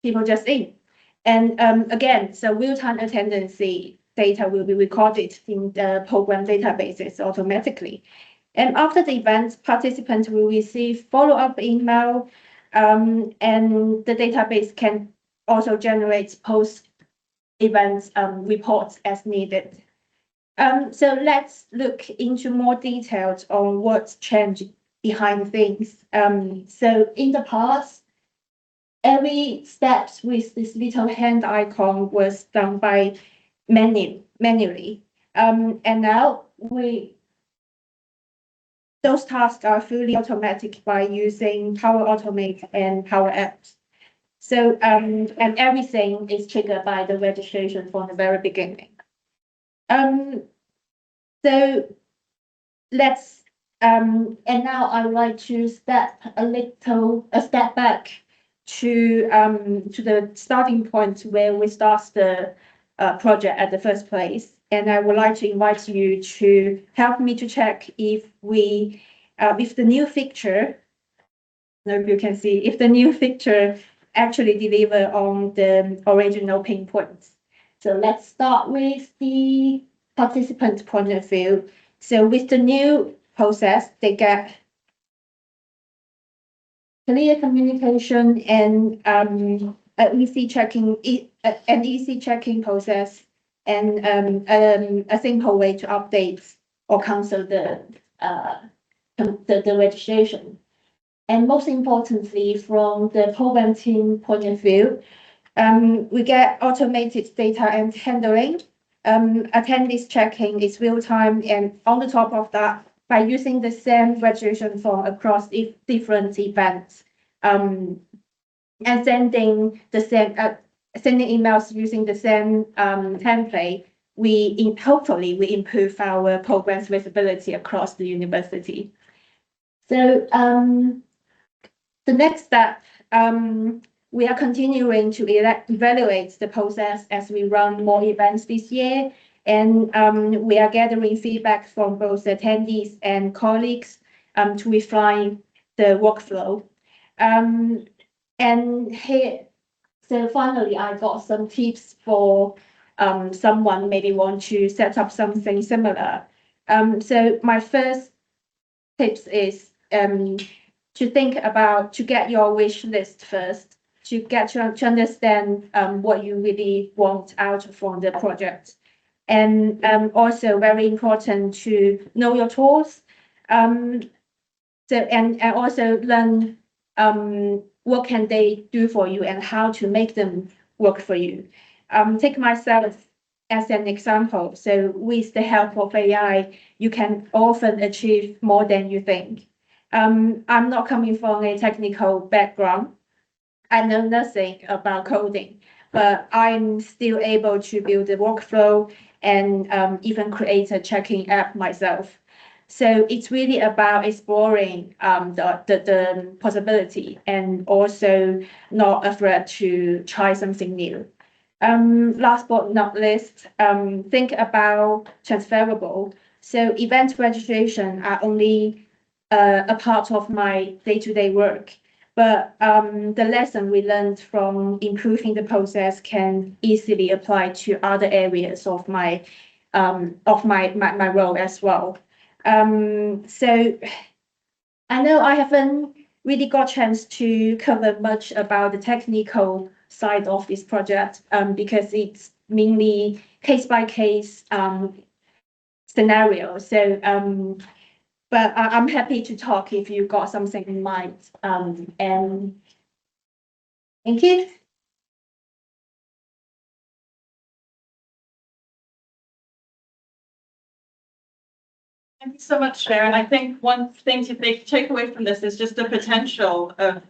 people just in. And again, so real-time attendance data will be recorded in the program databases automatically. And after the event, participants will receive follow-up email, and the database can also generate post-event reports as needed. So let's look into more details on what's changed behind things. So in the past, every step with this little hand icon was done by manually. And now those tasks are fully automatic by using Power Automate and Power Apps. So, and everything is triggered by the registration from the very beginning. So let's, and now I would like to step back to the starting point where we start the project at the first place. And I would like to invite you to help me to check if the new feature, I don't know if you can see, if the new feature actually deliver on the original pain points. So let's start with the participant point of view. So with the new process, they get clear communication and an easy checking process, and a simple way to update or cancel the registration. And most importantly, from the program team point of view, we get automated data and handling. Attendees checking is real time, and on the top of that, by using the same registration form across different events, and sending emails using the same template, hopefully we improve our program's visibility across the university. So the next step, we are continuing to evaluate the process as we run more events this year, and we are gathering feedback from both attendees and colleagues to refine the workflow. And here, so finally, I got some tips for someone maybe want to set up something similar. So my first tips is to think about, to get your wish list first, to get to understand what you really want out from the project. And also very important to know your tools. So and also learn what can they do for you and how to make them work for you. Take myself as an example. So with the help of AI, you can often achieve more than you think. I'm not coming from a technical background. I know nothing about coding, but I'm still able to build a workflow and even create a checking app myself. So it's really about exploring the possibility and also not afraid to try something new. Last but not least, think about transferable. So event registration are only a part of my day-to-day work. But the lesson we learned from improving the process can easily apply to other areas of my role as well. So I know I haven't really got a chance to cover much about the technical side of this project because it's mainly case by case scenario. So but I'm happy to talk if you got something in mind. And thank you. Thank you so much, Sharon. I think one thing to take away from this is just the potential of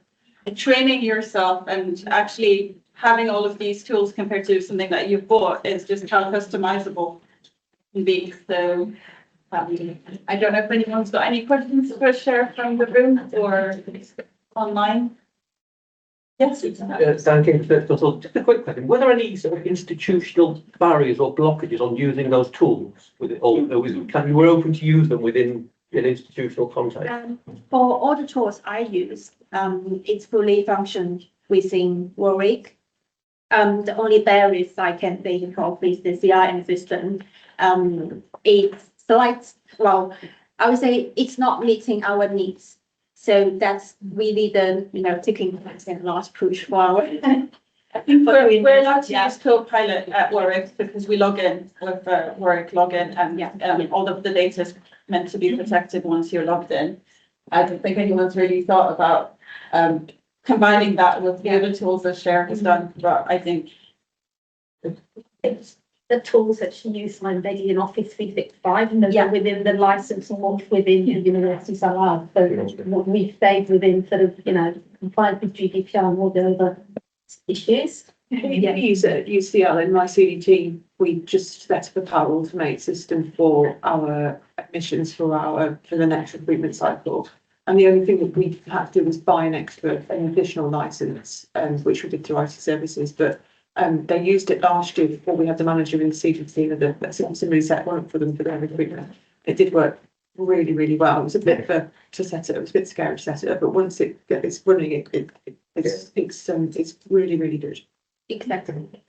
training yourself and actually having all of these tools compared to something that you've bought is just how customizable it can be. So I don't know if anyone's got any questions to share from the room or online. Yes. Thank you. Just a quick question. Were there any sort of institutional barriers or blockages on using those tools? Can you were open to use them within an institutional context? For all the tools I use, it's fully functioned within Warwick. The only barriers I can think of is the CRM system. It's slight, well, I would say it's not meeting our needs. So that's really the, ticking points and last push for our. I think we're allowed to use Copilot at Warwick because we log in with Warwick login and all of the data is meant to be protected once you're logged in. I don't think anyone's really thought about combining that with the other tools that Sharon has done, but I think It's the tools that she used like maybe in Office 365 and those are within the license and what's within the university salary. So we stayed within sort of, compliance with GDPR and all the other issues. We use at UCL in my CDT, we just set up a Power Automate system for our admissions for the next recruitment cycle. And the only thing that we had to do was buy an additional license, which we did through IT services, but they used it last year before we had the manager in the CDT and the similarly set one up for them for their recruitment. It did work really, really well. It was a bit to set it up. It was a bit scary to set it up, but once it's running, it's really, really good. Exactly.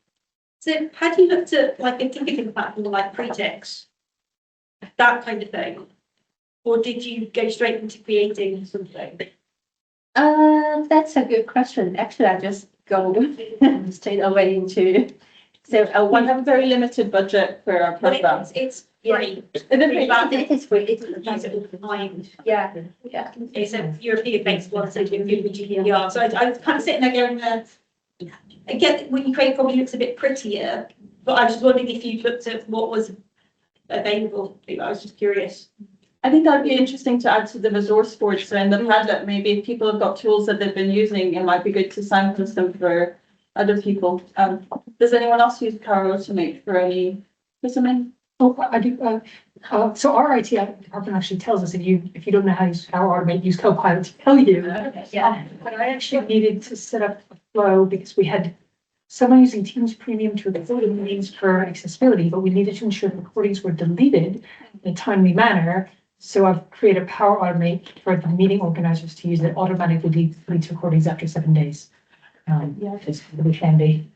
So had you looked at like thinking about like pre-text, that kind of thing? Or did you go straight into creating something? That's a good question. Actually, I just go straight away into. So we have a very limited budget for our program. It's free. It is free. Yeah. It's a European-based one, so you do GDPR. So I was kind of sitting there going, again, when you create probably looks a bit prettier, but I was just wondering if you looked at what was available. I was just curious. I think that'd be interesting to add to the resource board. So in the Padlet, maybe if people have got tools that they've been using, it might be good to signpost them for other people. Does anyone else use Power Automate for any something? Oh, I do. So our IT department actually tells us if you don't know how to use Power Automate, use Copilot to tell you. But I actually needed to set up a flow because we had someone using Teams Premium to record the meetings for accessibility, but we needed to ensure the recordings were deleted in a timely manner. So I've created a Power Automate for the meeting organizers to use that automatically deletes recordings after 7 days. It's really handy.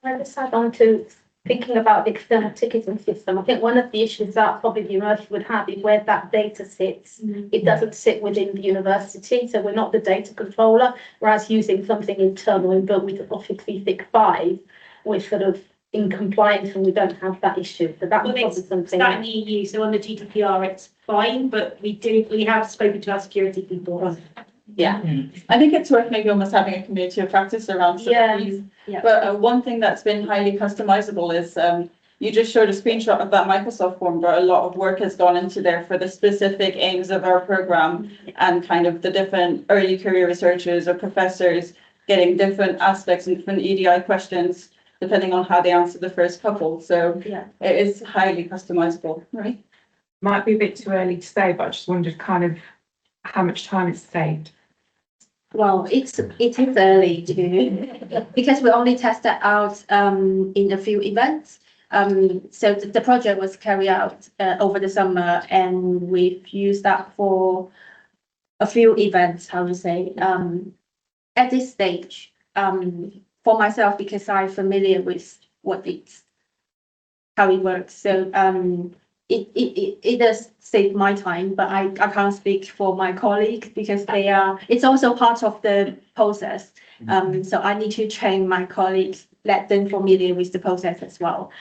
I just add on to thinking about the external ticketing system, I think one of the issues that probably the university would have is where that data sits. It doesn't sit within the university, so we're not the data controller, whereas using something internal and built with Office 365, we're sort of in compliance and we don't have that issue. So that's probably something. That in the EU, so on the GDPR, it's fine, but we have spoken to our security people. Yeah, I think it's worth maybe almost having a community of practice around some of these. Yeah. But one thing that's been highly customizable is you just showed a screenshot of that Microsoft form, but a lot of work has gone into there for the specific aims of our program and kind of the different early career researchers or professors getting different aspects and different EDI questions depending on how they answer the first couple. So Yeah. it is highly customizable, right? Might be a bit too early to say, but I just wondered kind of how much time it's saved. Well, it is early to, because we only tested out in a few events. So the project was carried out over the summer and we've used that for a few events, I would say. At this stage, for myself, because I'm familiar with how it works. So it does save my time, but I can't speak for my colleagues because it's also part of the process. So I need to train my colleagues, let them familiar with the process as well.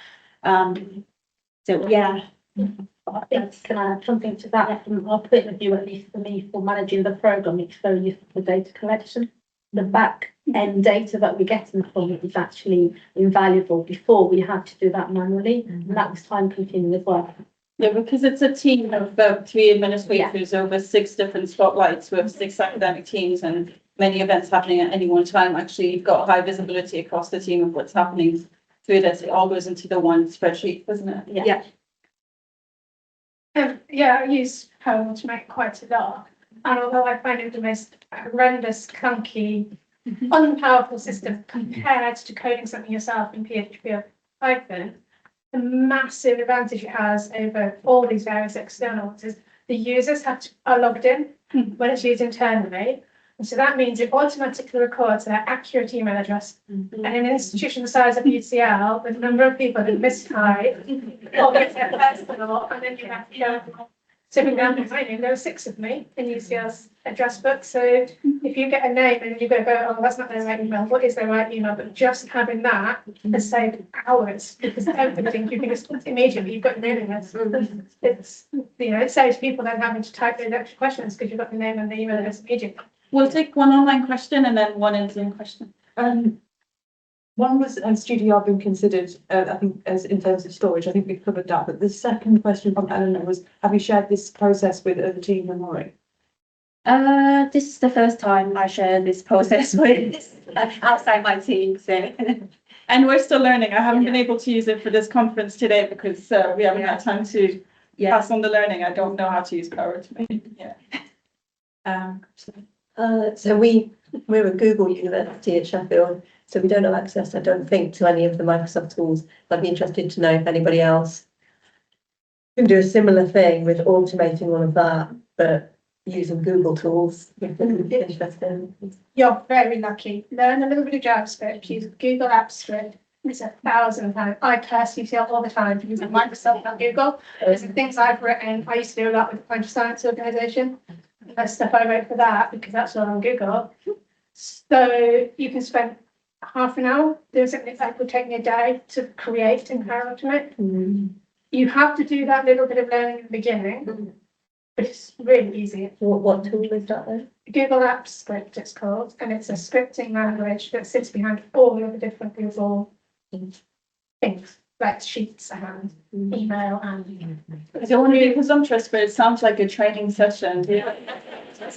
So yeah. I think, can I add something to that? From our point of view, at least for me, for managing the program, it's very useful for data collection. The back end data that we're getting from it is actually invaluable. Before we had to do that manually, and that was time consuming as well. Yeah, because it's a team of 3 administrators over 6 different spotlights with 6 academic teams and many events happening at any one time. Actually, you've got high visibility across the team of what's happening through this. It all goes into the one spreadsheet, doesn't it? Yeah. Yeah, I use Power Automate quite a lot. And although I find it the most horrendous, clunky, unpowerful system compared to coding something yourself in PHP or Python, the massive advantage it has over all these various externals is the users are logged in when it's used internally. And so that means it automatically records their accurate email address. And in an institution the size of UCL, the number of people that mistype or get their personal, and then you have to go. So for example, there are 6 of me in UCL's address book. So if you get a name and you've got to go, oh, that's not their right email, what is their right email? But just having that has saved hours because everything you can just immediately, you've got your name in it. It's, it saves people then having to type those extra questions because you've got the name and the email address immediately. We'll take one online question and then one in-Zoom question. One was, has GDR been considered, I think, as in terms of storage? I think we've covered that. But the second question from Eleanor was, have you shared this process with other team and Warwick? This is the first time I share this process with outside my team. So. And we're still learning. I haven't been able to use it for this conference today because we haven't had time to pass on the learning. I don't know how to use Power Automate. Yeah. So we're a Google University at Sheffield, so we don't have access, I don't think, to any of the Microsoft tools. I'd be interested to know if anybody else can do a similar thing with automating all of that, but using Google tools. Interesting. You're very lucky. Learn a little bit of JavaScript, use Google Apps Script. It's 1,000 times. I curse UCL all the time for using Microsoft and Google. There's the things I've written. I used to do a lot with the Financial Science Organisation. There's stuff I wrote for that because that's all on Google. So you can spend half an hour doing something that would take me a day to create in Power Automate. You have to do that little bit of learning in the beginning, but it's really easy. What tool is that then? Google Apps Script, it's called, and it's a scripting language that sits behind all of the different Google things, like Sheets and email and. I don't want to be presumptuous, but it sounds like a training session. I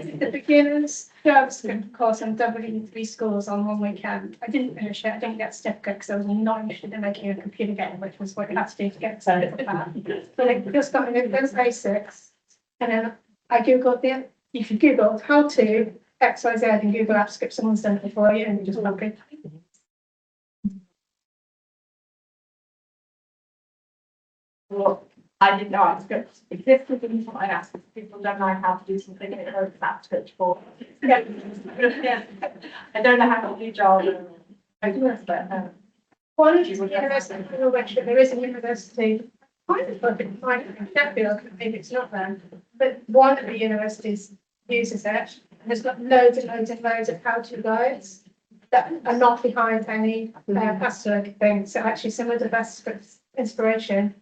did the beginners JavaScript course on W3 schools on one weekend. I didn't finish it. I didn't get a certificate because I was not interested in making a computer game, which was what you had to do to get a certificate. But I just got into those basics, and then I googled it. If you Google how to XYZ in Google Apps Script, someone's done it before you, and you just plug it. Well, I didn't know I script existed in what I asked people don't know how to do something they wrote that script for. Yeah. I don't know how to do Java. But One is the university in Wexford, there is a university, kind of like in Sheffield, maybe it's not there, but one of the universities uses it, and it's got loads and loads and loads of how-to guides that are not behind any pastoral thing, so actually some of the best inspiration.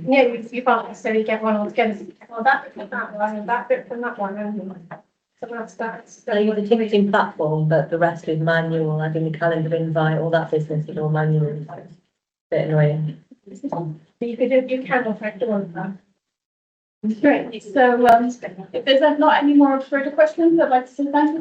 Yeah, you can't necessarily get one altogether, well, that bit from that one, and that bit from that one, and so that's. They use a ticketing platform, but the rest is manual, adding the calendar invite, all that business is all manual. Bit annoying. You can affect all of that. Great, so if there's not any more further questions, I'd like to say thank you